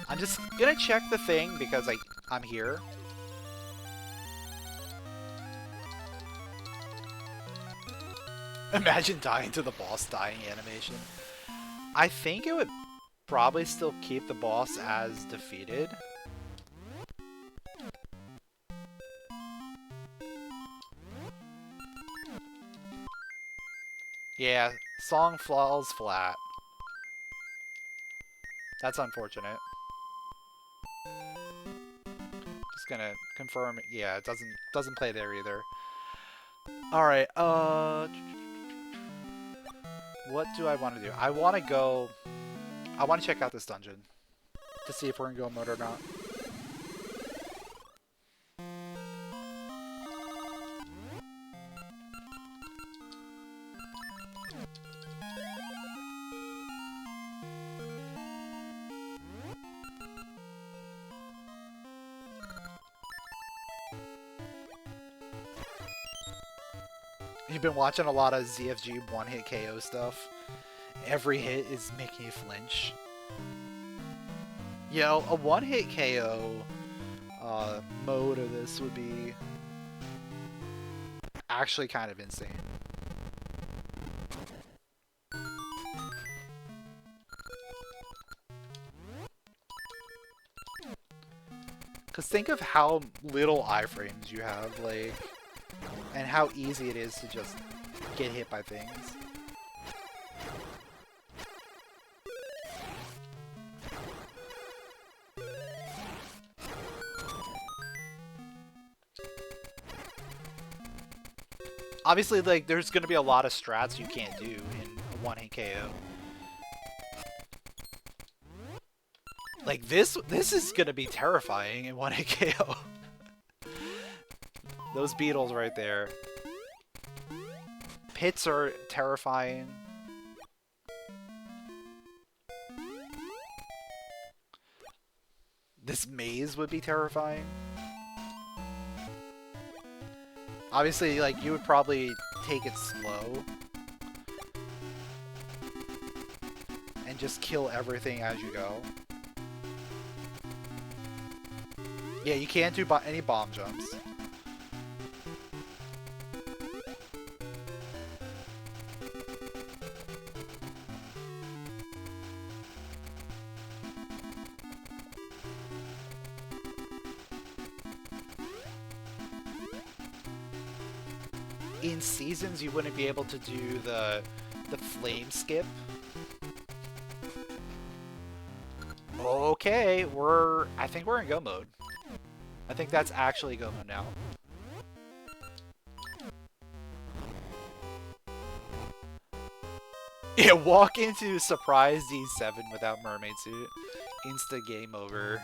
[SPEAKER 1] I'm just gonna check the thing because I'm here. Imagine dying to the boss dying animation. I think it would probably still keep the boss as defeated. Yeah, song falls flat. That's unfortunate. Just gonna confirm. Yeah, it doesn't play there either. All right. What do I want to do? I want to check out this dungeon to see if we're in go mode or not. You've been watching a lot of ZFG one-hit KO stuff. Every hit is making you flinch. You know, a one-hit KO mode of this would be actually kind of insane. Because think of how little iframes you have, like... and how easy it is to just get hit by things. Obviously, like, there's gonna be a lot of strats you can't do in a one-hit KO. Like, this is gonna be terrifying in one-hit KO. Those beetles right there. hits are terrifying. This maze would be terrifying. Obviously, like, you would probably take it slow. And just kill everything as you go. Yeah, you can't do any bomb jumps. In seasons, you wouldn't be able to do the flame skip. Okay, I think we're in go mode. I think that's actually go mode now. Yeah, walk into surprise D7 without mermaid suit. Insta game over.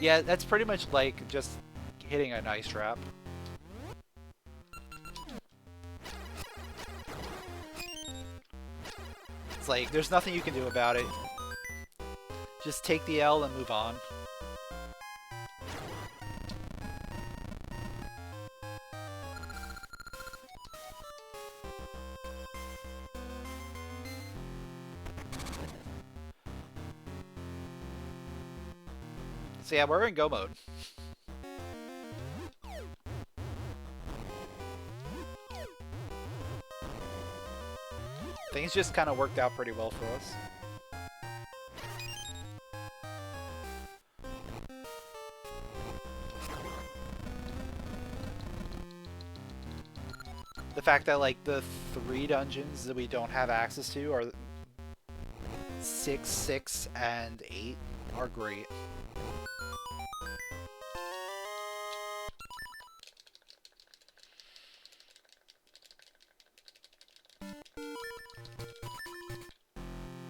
[SPEAKER 1] Yeah, that's pretty much like just hitting a nice trap. It's like, there's nothing you can do about it. Just take the L and move on. So yeah, we're in go mode. Things just kind of worked out pretty well for us. The fact that like the 3 dungeons that we don't have access to are 6, 6, and 8 are great.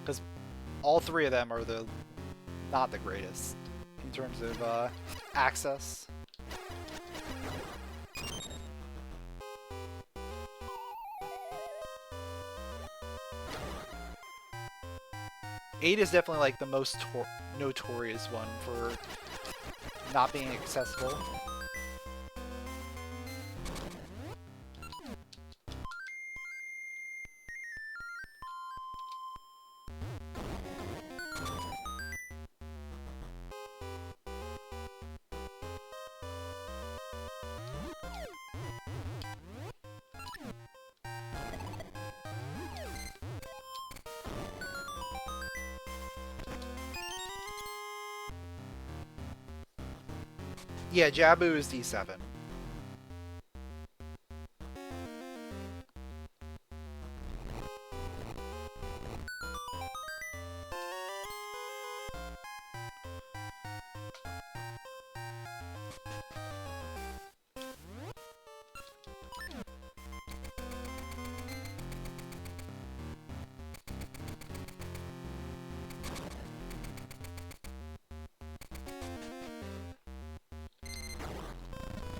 [SPEAKER 1] Because all 3 of them are not the greatest in terms of access. Eight is definitely like the most notorious one for not being accessible. Yeah, Jabu is D7.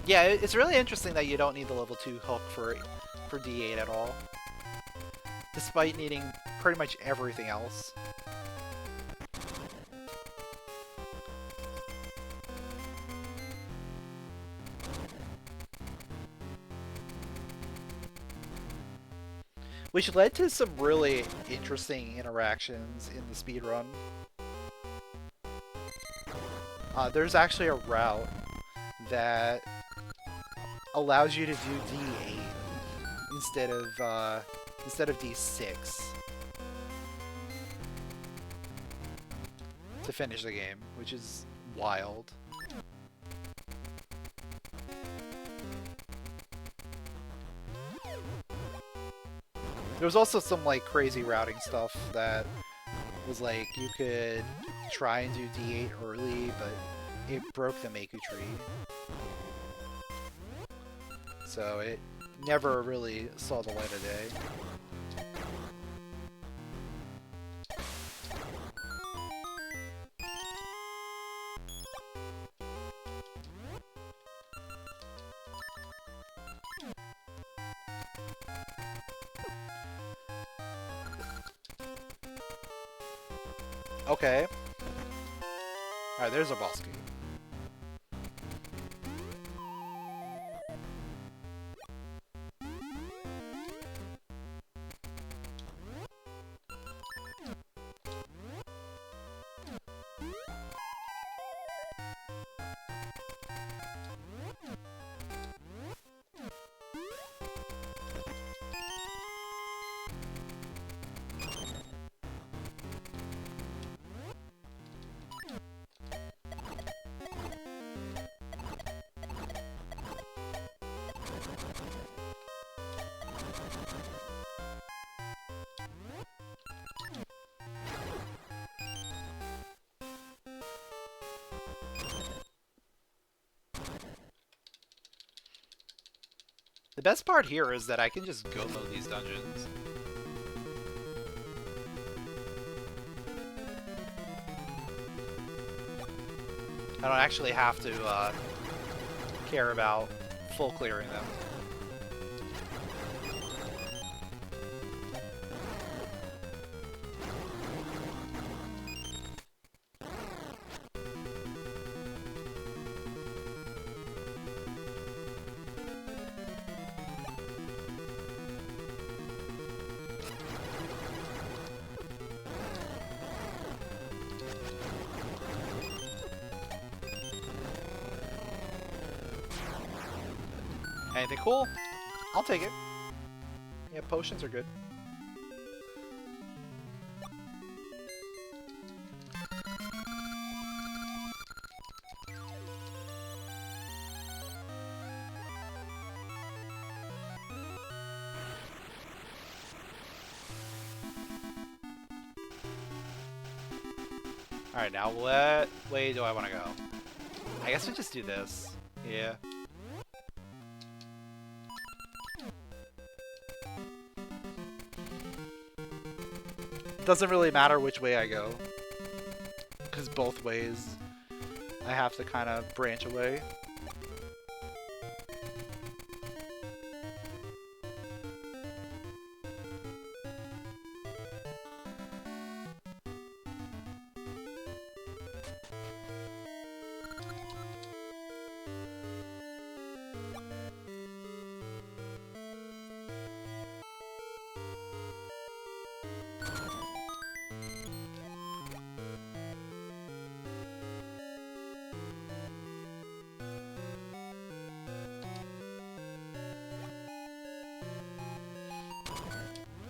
[SPEAKER 1] Yeah, it's really interesting that you don't need the level 2 hook for D8 at all. Despite needing pretty much everything else. Which led to some really interesting interactions in the speedrun. There's actually a route that allows you to do D8 instead of D6 to finish the game, which is wild. There was also some like crazy routing stuff that was like you could try and do D8 early, but it broke the Maku tree. So it never really saw the light of day. Okay. Alright, there's our boss key. The best part here is that I can just go mode these dungeons. I don't actually have to care about full clearing them. Anything cool? I'll take it. Yeah, potions are good. Alright, now what way do I want to go? I guess we just do this. Yeah. Doesn't really matter which way I go, because both ways I have to kind of branch away.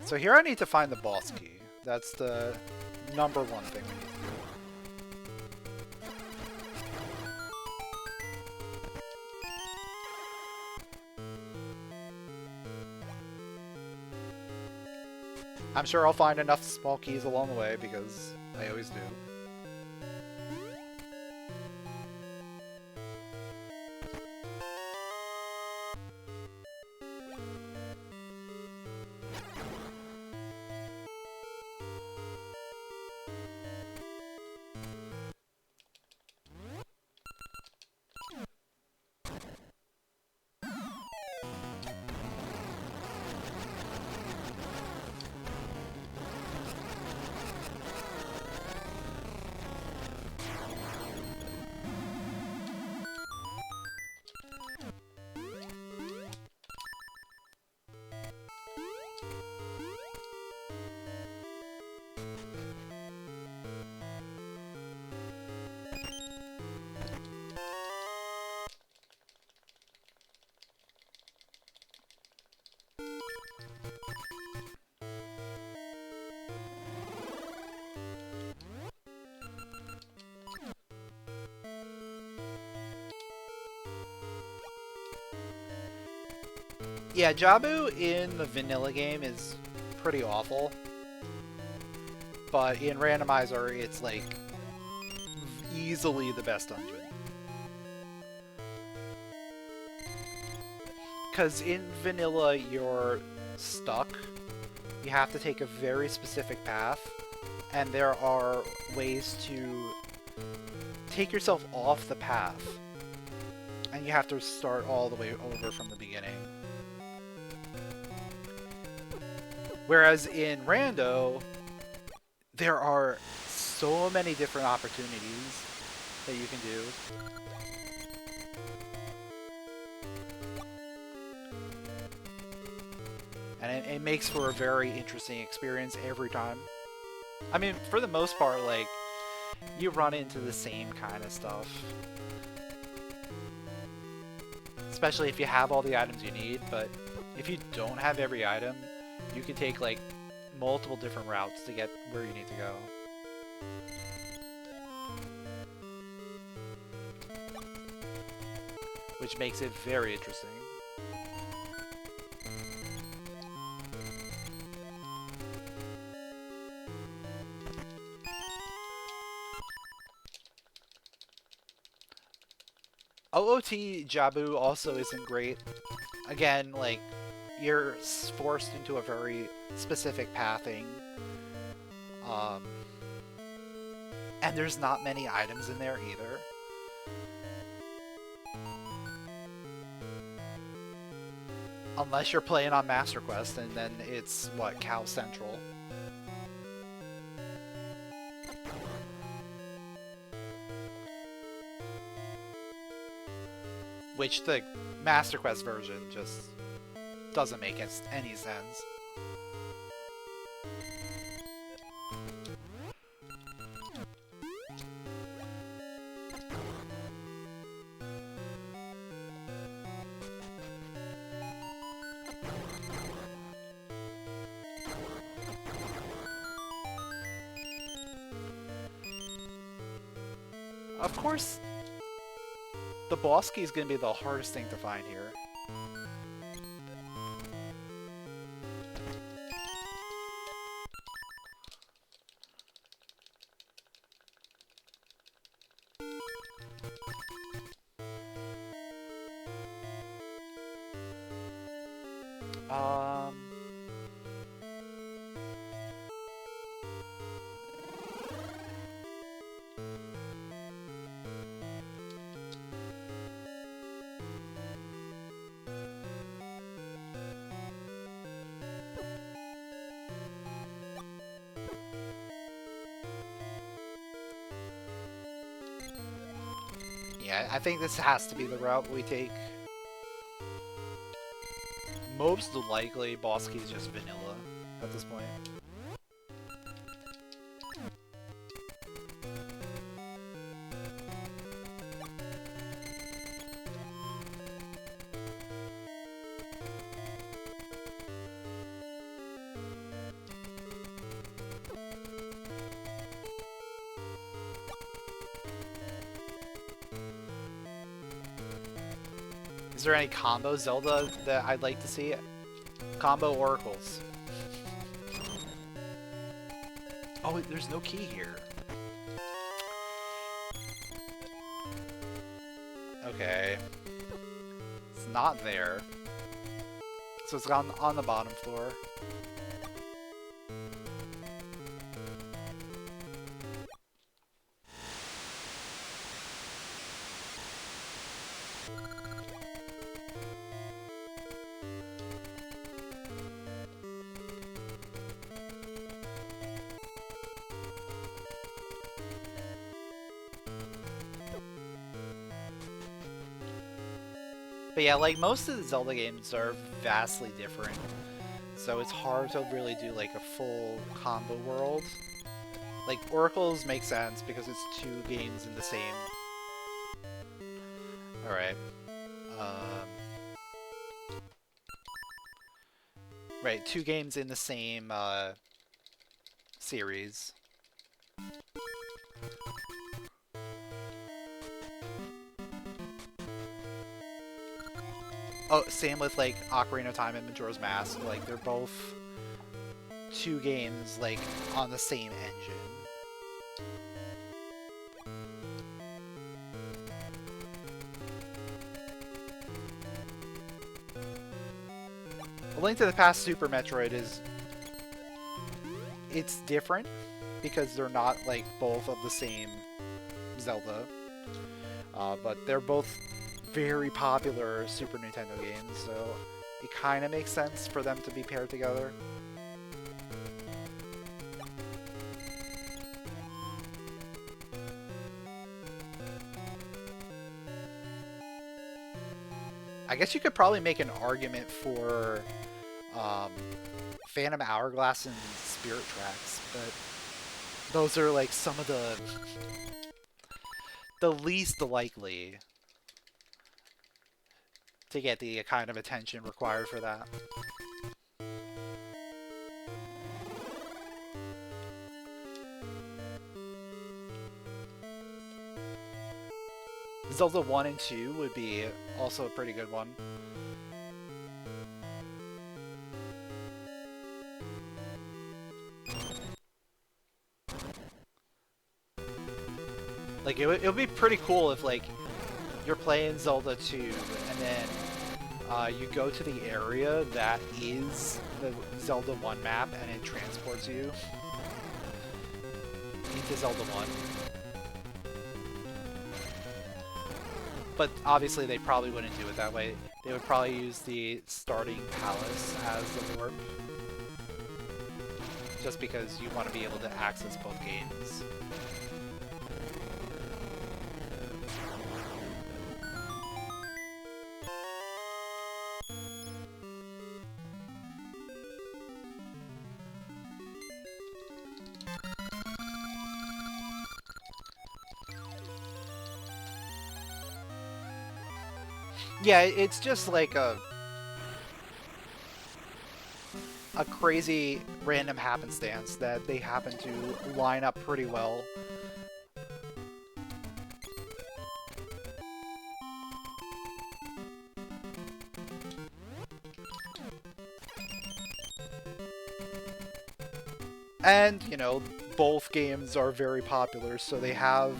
[SPEAKER 1] So here I need to find the boss key. That's the number one thing we need to do. I'm sure I'll find enough small keys along the way, because I always do. Yeah, Jabu in the vanilla game is pretty awful, but in Randomizer it's like easily the best dungeon. Because in vanilla you're stuck, you have to take a very specific path, and there are ways to take yourself off the path, and you have to start all the way over from the beginning. Whereas in Rando, there are so many different opportunities that you can do. And it makes for a very interesting experience every time. I mean, for the most part, like, you run into the same kind of stuff. Especially if you have all the items you need, but if you don't have every item, you can take, like, multiple different routes to get where you need to go. Which makes it very interesting. OOT Jabu also isn't great. Again, like, you're forced into a very specific pathing. And there's not many items in there either. Unless you're playing on Master Quest, and then it's, what, Cow Central. Which the Master Quest version just doesn't make any sense. Of course, the boss key is going to be the hardest thing to find here. Yeah, I think this has to be the route we take. Most likely, boss key is just vanilla at this point. Is there any combo Zelda that I'd like to see? Combo oracles. Oh, there's no key here. Okay. It's not there. So it's on the bottom floor. But yeah, like, most of the Zelda games are vastly different, so it's hard to really do, like, a full combo world. Like, Oracles make sense because it's 2 games in the same... Alright. Right, 2 games in the same, series. Oh, same with, like, Ocarina of Time and Majora's Mask. Like, they're both 2 games, like, on the same engine. A Link to the Past Super Metroid is... It's different, because they're not, like, both of the same Zelda. But they're both very popular Super Nintendo games, so it kind of makes sense for them to be paired together. I guess you could probably make an argument for Phantom Hourglass and Spirit Tracks, but those are like some of the least likely to get the kind of attention required for that. Zelda 1 and 2 would be also a pretty good one. Like, it would be pretty cool if, like, you're playing Zelda 2, and then you go to the area that is the Zelda 1 map, and it transports you into Zelda 1. But obviously they probably wouldn't do it that way. They would probably use the starting palace as the warp. Just because you want to be able to access both games. Yeah, it's just like a crazy random happenstance that they happen to line up pretty well. And, you know, both games are very popular, so they have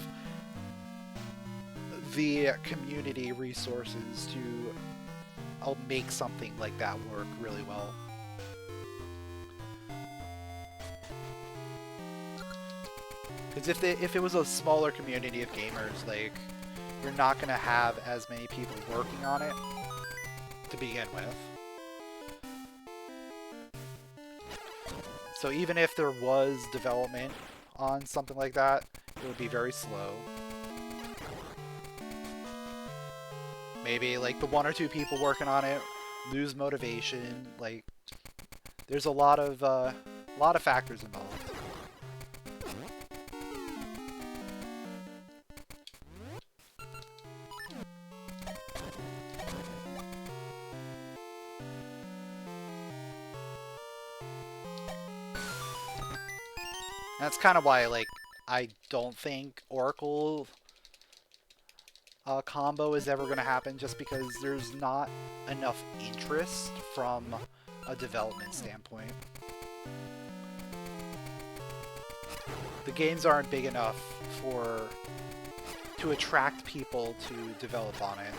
[SPEAKER 1] the community resources to make something like that work really well. Because if it was a smaller community of gamers, like, you're not going to have as many people working on it to begin with. So even if there was development on something like that, it would be very slow. Maybe like the 1 or 2 people working on it lose motivation. Like, there's a lot of factors involved. That's kind of why, like, I don't think Oracle combo is ever going to happen, just because there's not enough interest from a development standpoint. The games aren't big enough to attract people to develop on it.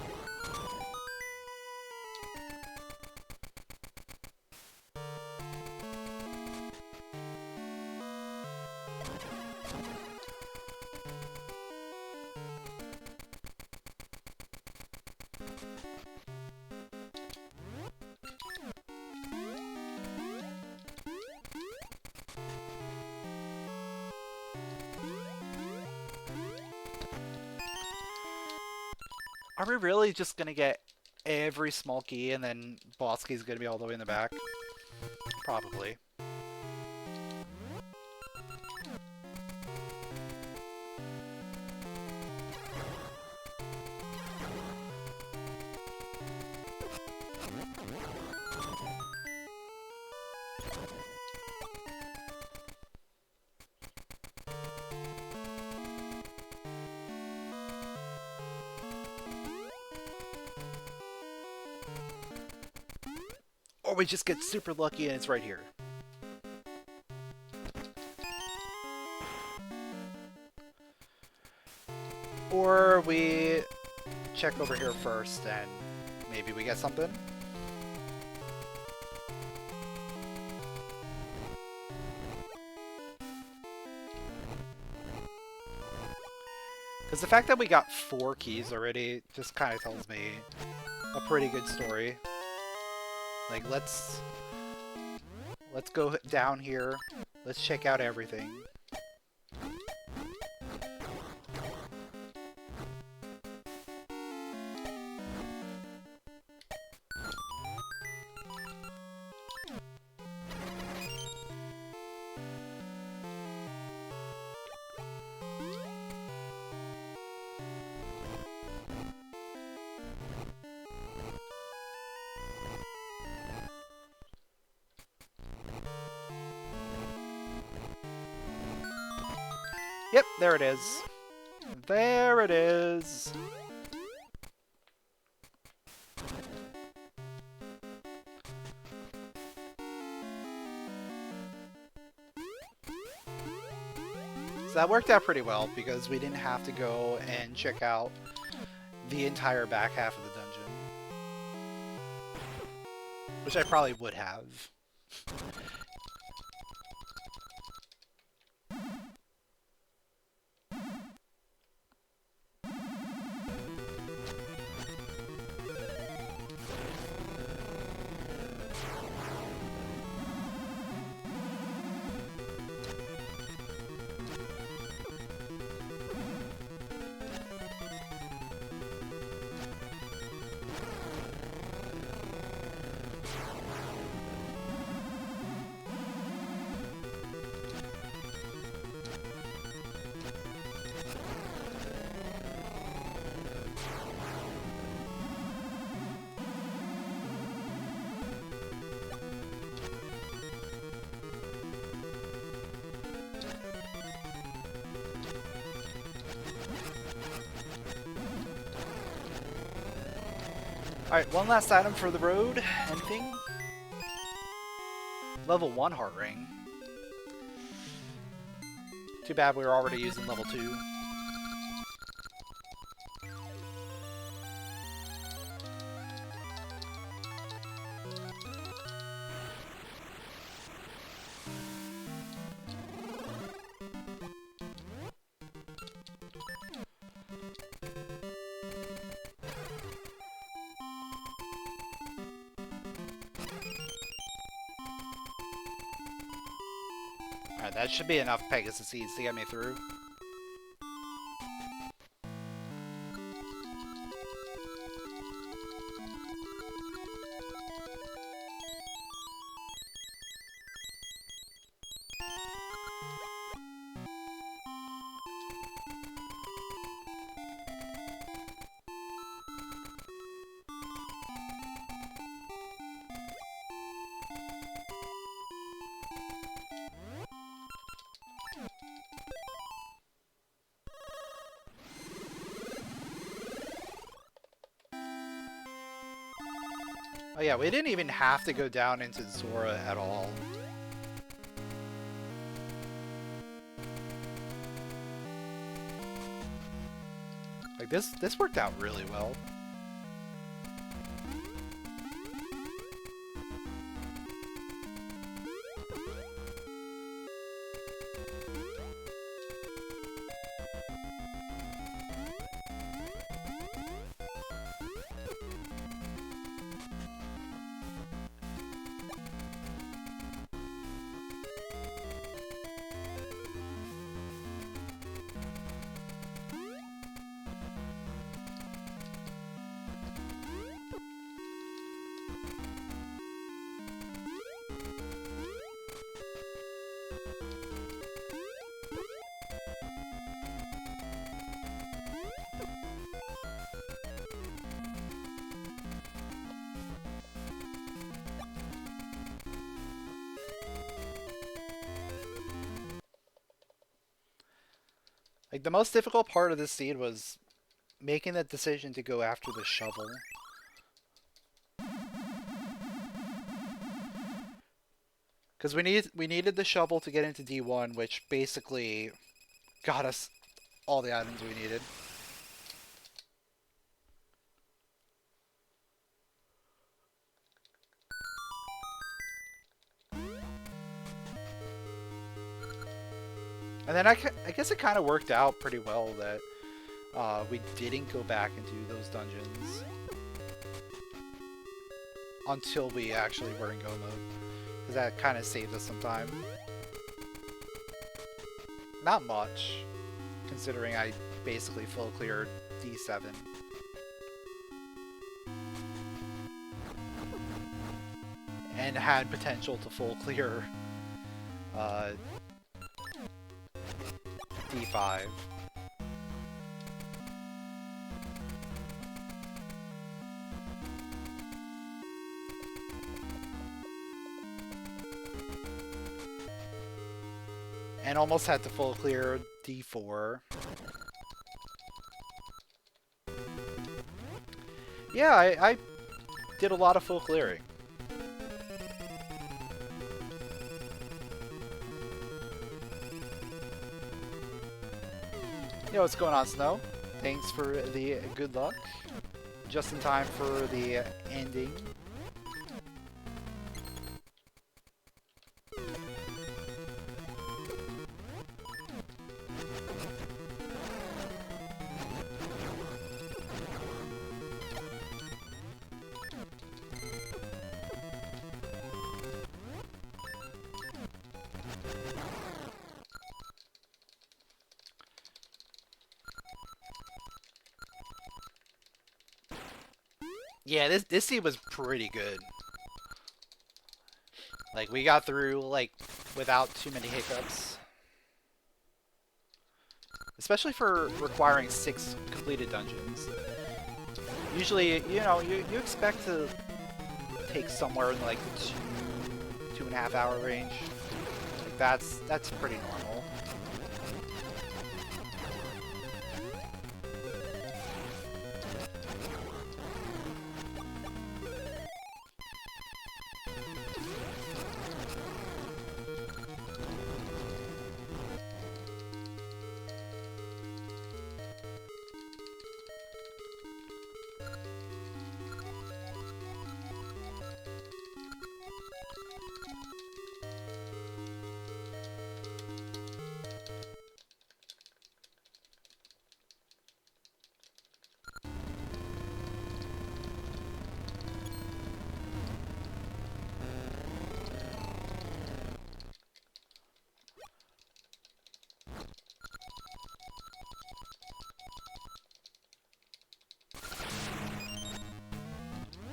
[SPEAKER 1] Are we really just gonna get every small key and then boss key is gonna be all the way in the back? Probably. Or we just get super lucky and it's right here. Or we check over here first and maybe we get something. Because the fact that we got 4 keys already just kind of tells me a pretty good story. Like, let's go down here. Let's check out everything. Yep, there it is. There it is. So that worked out pretty well because we didn't have to go and check out the entire back half of the dungeon. Which I probably would have. Alright, one last item for the road. Anything? Level 1 heart ring. Too bad we were already using level 2. Alright, that should be enough Pegasus seeds to get me through. Oh yeah, we didn't even have to go down into Zora at all. Like this worked out really well. Like, the most difficult part of this seed was making the decision to go after the shovel. Because we needed the shovel to get into D1, which basically got us all the items we needed. And then I guess it kind of worked out pretty well that we didn't go back and do those dungeons until we actually were in go mode. Because that kind of saved us some time. Not much, considering I basically full cleared D7. And had potential to full clear D5. And almost had to full clear D4. Yeah, I did a lot of full clearing. Yo, what's going on, Snow? Thanks for the good luck. Just in time for the ending. Yeah, this scene was pretty good. Like, we got through, like, without too many hiccups. Especially for requiring 6 completed dungeons. Usually, you know, you expect to take somewhere in, like, the 2.5 hour range. Like, that's pretty normal.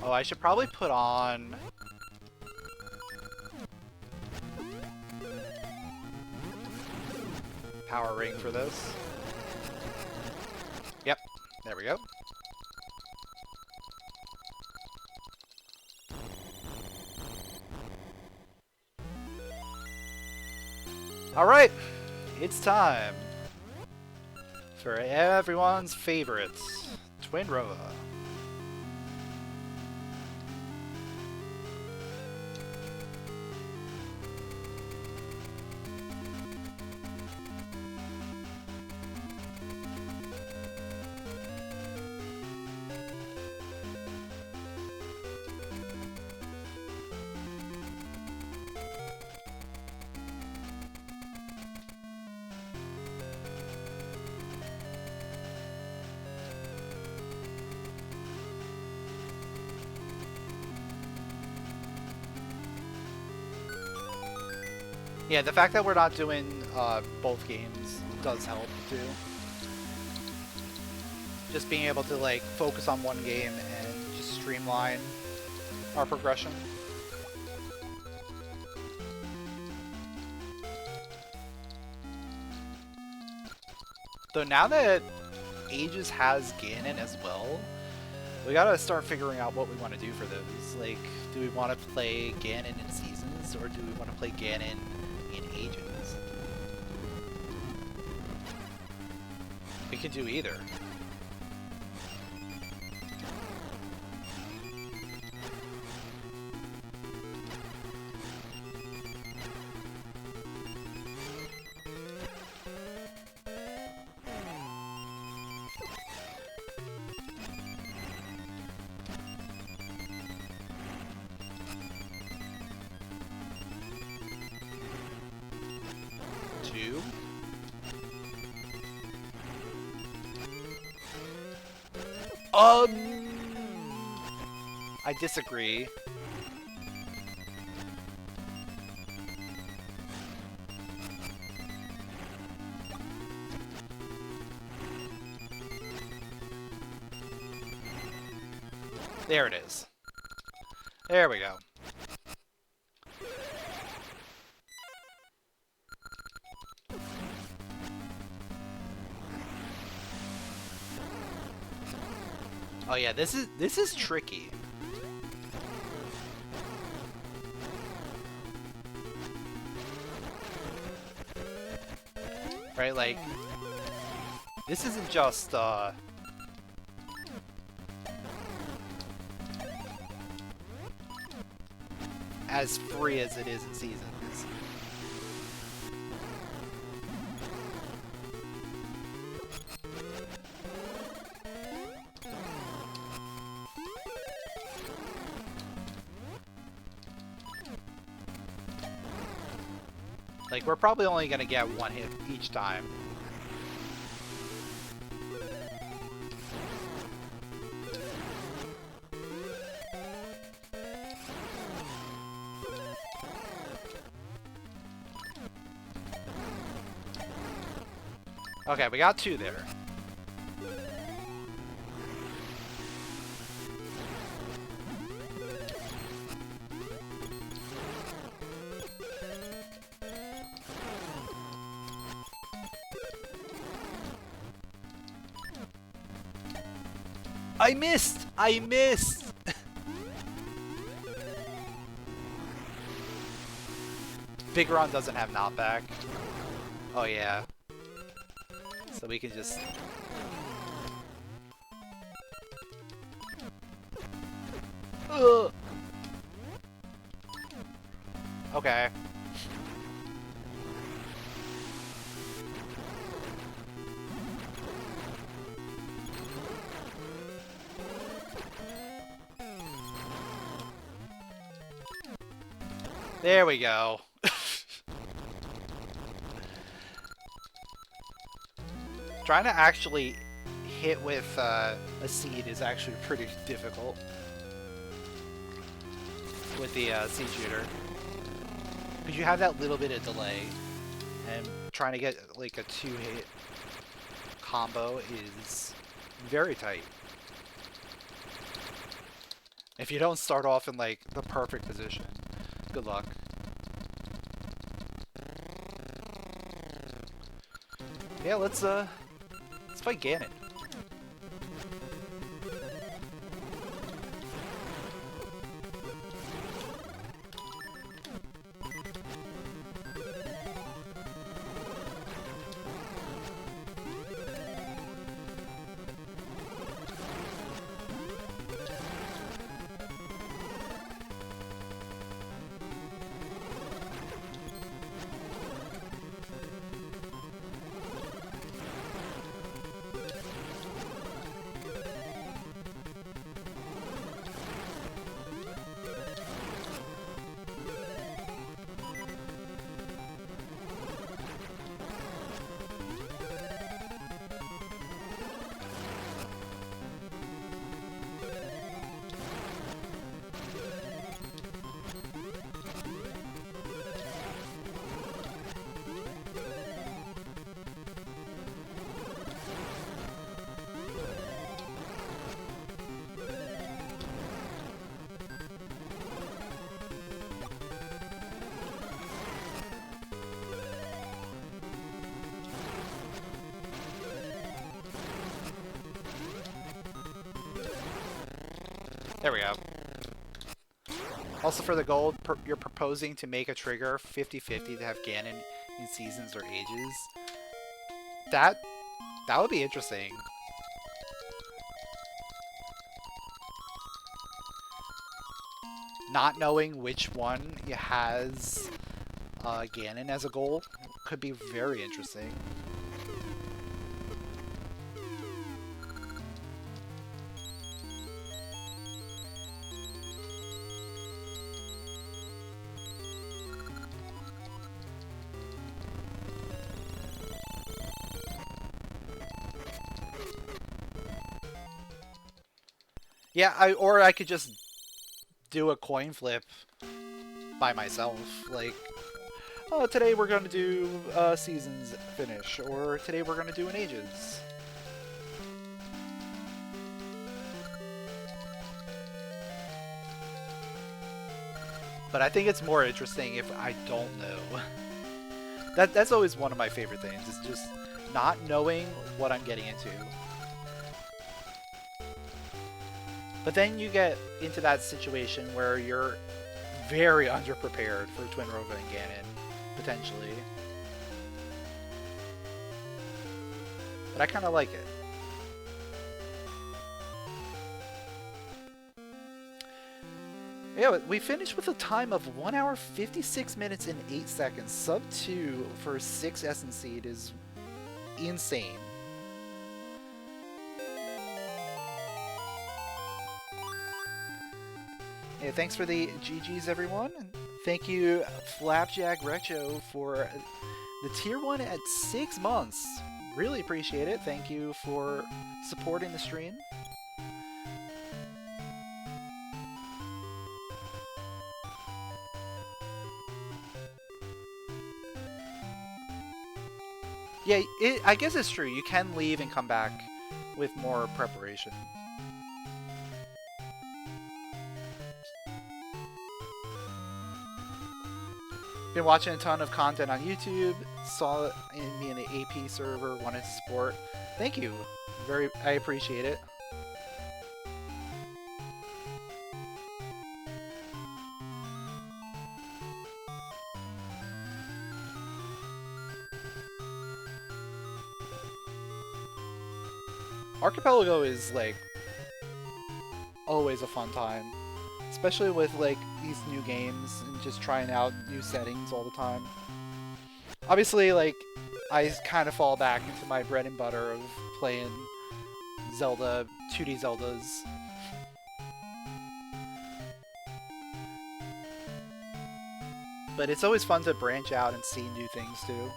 [SPEAKER 1] Oh, I should probably put on... power ring for this. Yep, there we go. Alright, it's time for everyone's favorites, Twin Rova. Yeah, the fact that we're not doing both games does help, too. Just being able to, like, focus on one game and just streamline our progression. Though now that Ages has Ganon as well, we gotta start figuring out what we want to do for those. Like, do we want to play Ganon in Seasons, or do we want to play Ganon in Ages? We can do either. I disagree. There it is. There we go. Oh yeah, this is tricky. Right, like This isn't just, as free as it is in Seasons. Like, we're probably only gonna get one hit each time. Okay, we got 2 there. I missed! I missed! Biggoron doesn't have knockback. Oh yeah. So we can just... Ugh. Okay. There we go. Trying to actually hit with a seed is actually pretty difficult with the seed shooter. Because you have that little bit of delay, and trying to get like a 2-hit combo is very tight. If you don't start off in like the perfect position, good luck. Yeah, let's fight Ganon. There we go. Also for the gold, you're proposing to make a trigger 50-50 to have Ganon in Seasons or Ages. That would be interesting. Not knowing which one has Ganon as a goal could be very interesting. Yeah, or I could just do a coin flip by myself. Like, oh, today we're going to do Seasons finish, or today we're going to do an Ages. But I think it's more interesting if I don't know. That's always one of my favorite things, is just not knowing what I'm getting into. But then you get into that situation where you're very underprepared for Twin Rova and Ganon, potentially. but I kind of like it. Yeah, we finished with a time of 1 hour 56 minutes and 8 seconds. Sub 2 for 6 Essence Seed is insane. Yeah, thanks for the GGs, everyone. And thank you, Flapjack Retro, for the tier 1 at 6 months. Really appreciate it. Thank you for supporting the stream. Yeah, I guess it's true. You can leave and come back with more preparation. Been watching a ton of content on YouTube. Saw me in the AP server. Wanted to support. Thank you. I appreciate it. Archipelago is, like, always a fun time. Especially with, like, these new games and just trying out new settings all the time. Obviously, like, I kind of fall back into my bread and butter of playing Zelda, 2D Zeldas. But it's always fun to branch out and see new things, too.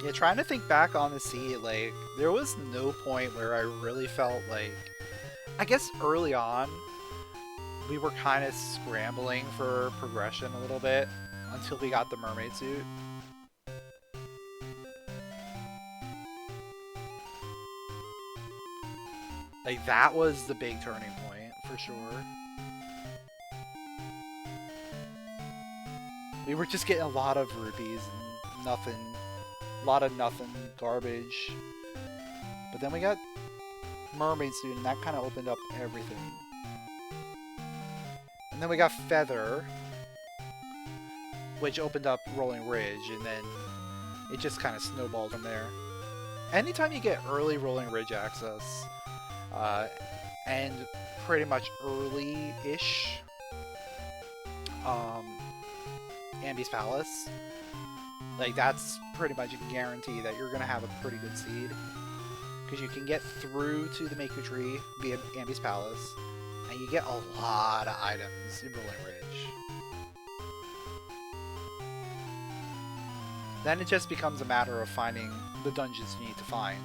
[SPEAKER 1] Yeah, trying to think back on the sea, like, there was no point where I really felt like... I guess early on, we were kind of scrambling for progression a little bit until we got the mermaid suit. Like, that was the big turning point, for sure. We were just getting a lot of rupees and nothing... A lot of nothing, garbage. But then we got mermaid suit, and that kind of opened up everything. And then we got feather, which opened up rolling ridge, and then it just kind of snowballed from there. Anytime you get early rolling ridge access, and pretty much early-ish Ambi's Palace, like, that's pretty much a guarantee that you're going to have a pretty good seed. Because you can get through to the Maker Tree via Ambi's Palace, and you get a lot of items in Rolling Ridge. Then it just becomes a matter of finding the dungeons you need to find.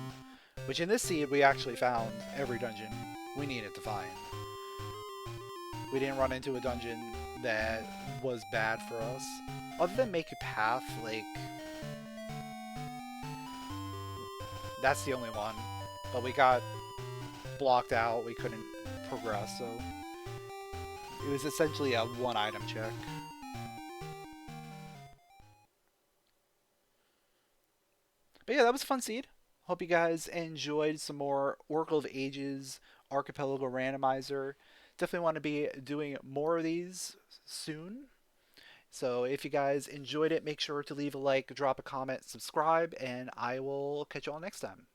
[SPEAKER 1] Which in this seed, we actually found every dungeon we needed to find. We didn't run into a dungeon that was bad for us. Other than Make a Path, like... That's the only one. But we got blocked out, we couldn't progress, so... It was essentially a one-item check. But yeah, that was a fun seed. Hope you guys enjoyed some more Oracle of Ages Archipelago Randomizer. Definitely want to be doing more of these soon. So if you guys enjoyed it, make sure to leave a like, drop a comment, subscribe, and I will catch you all next time.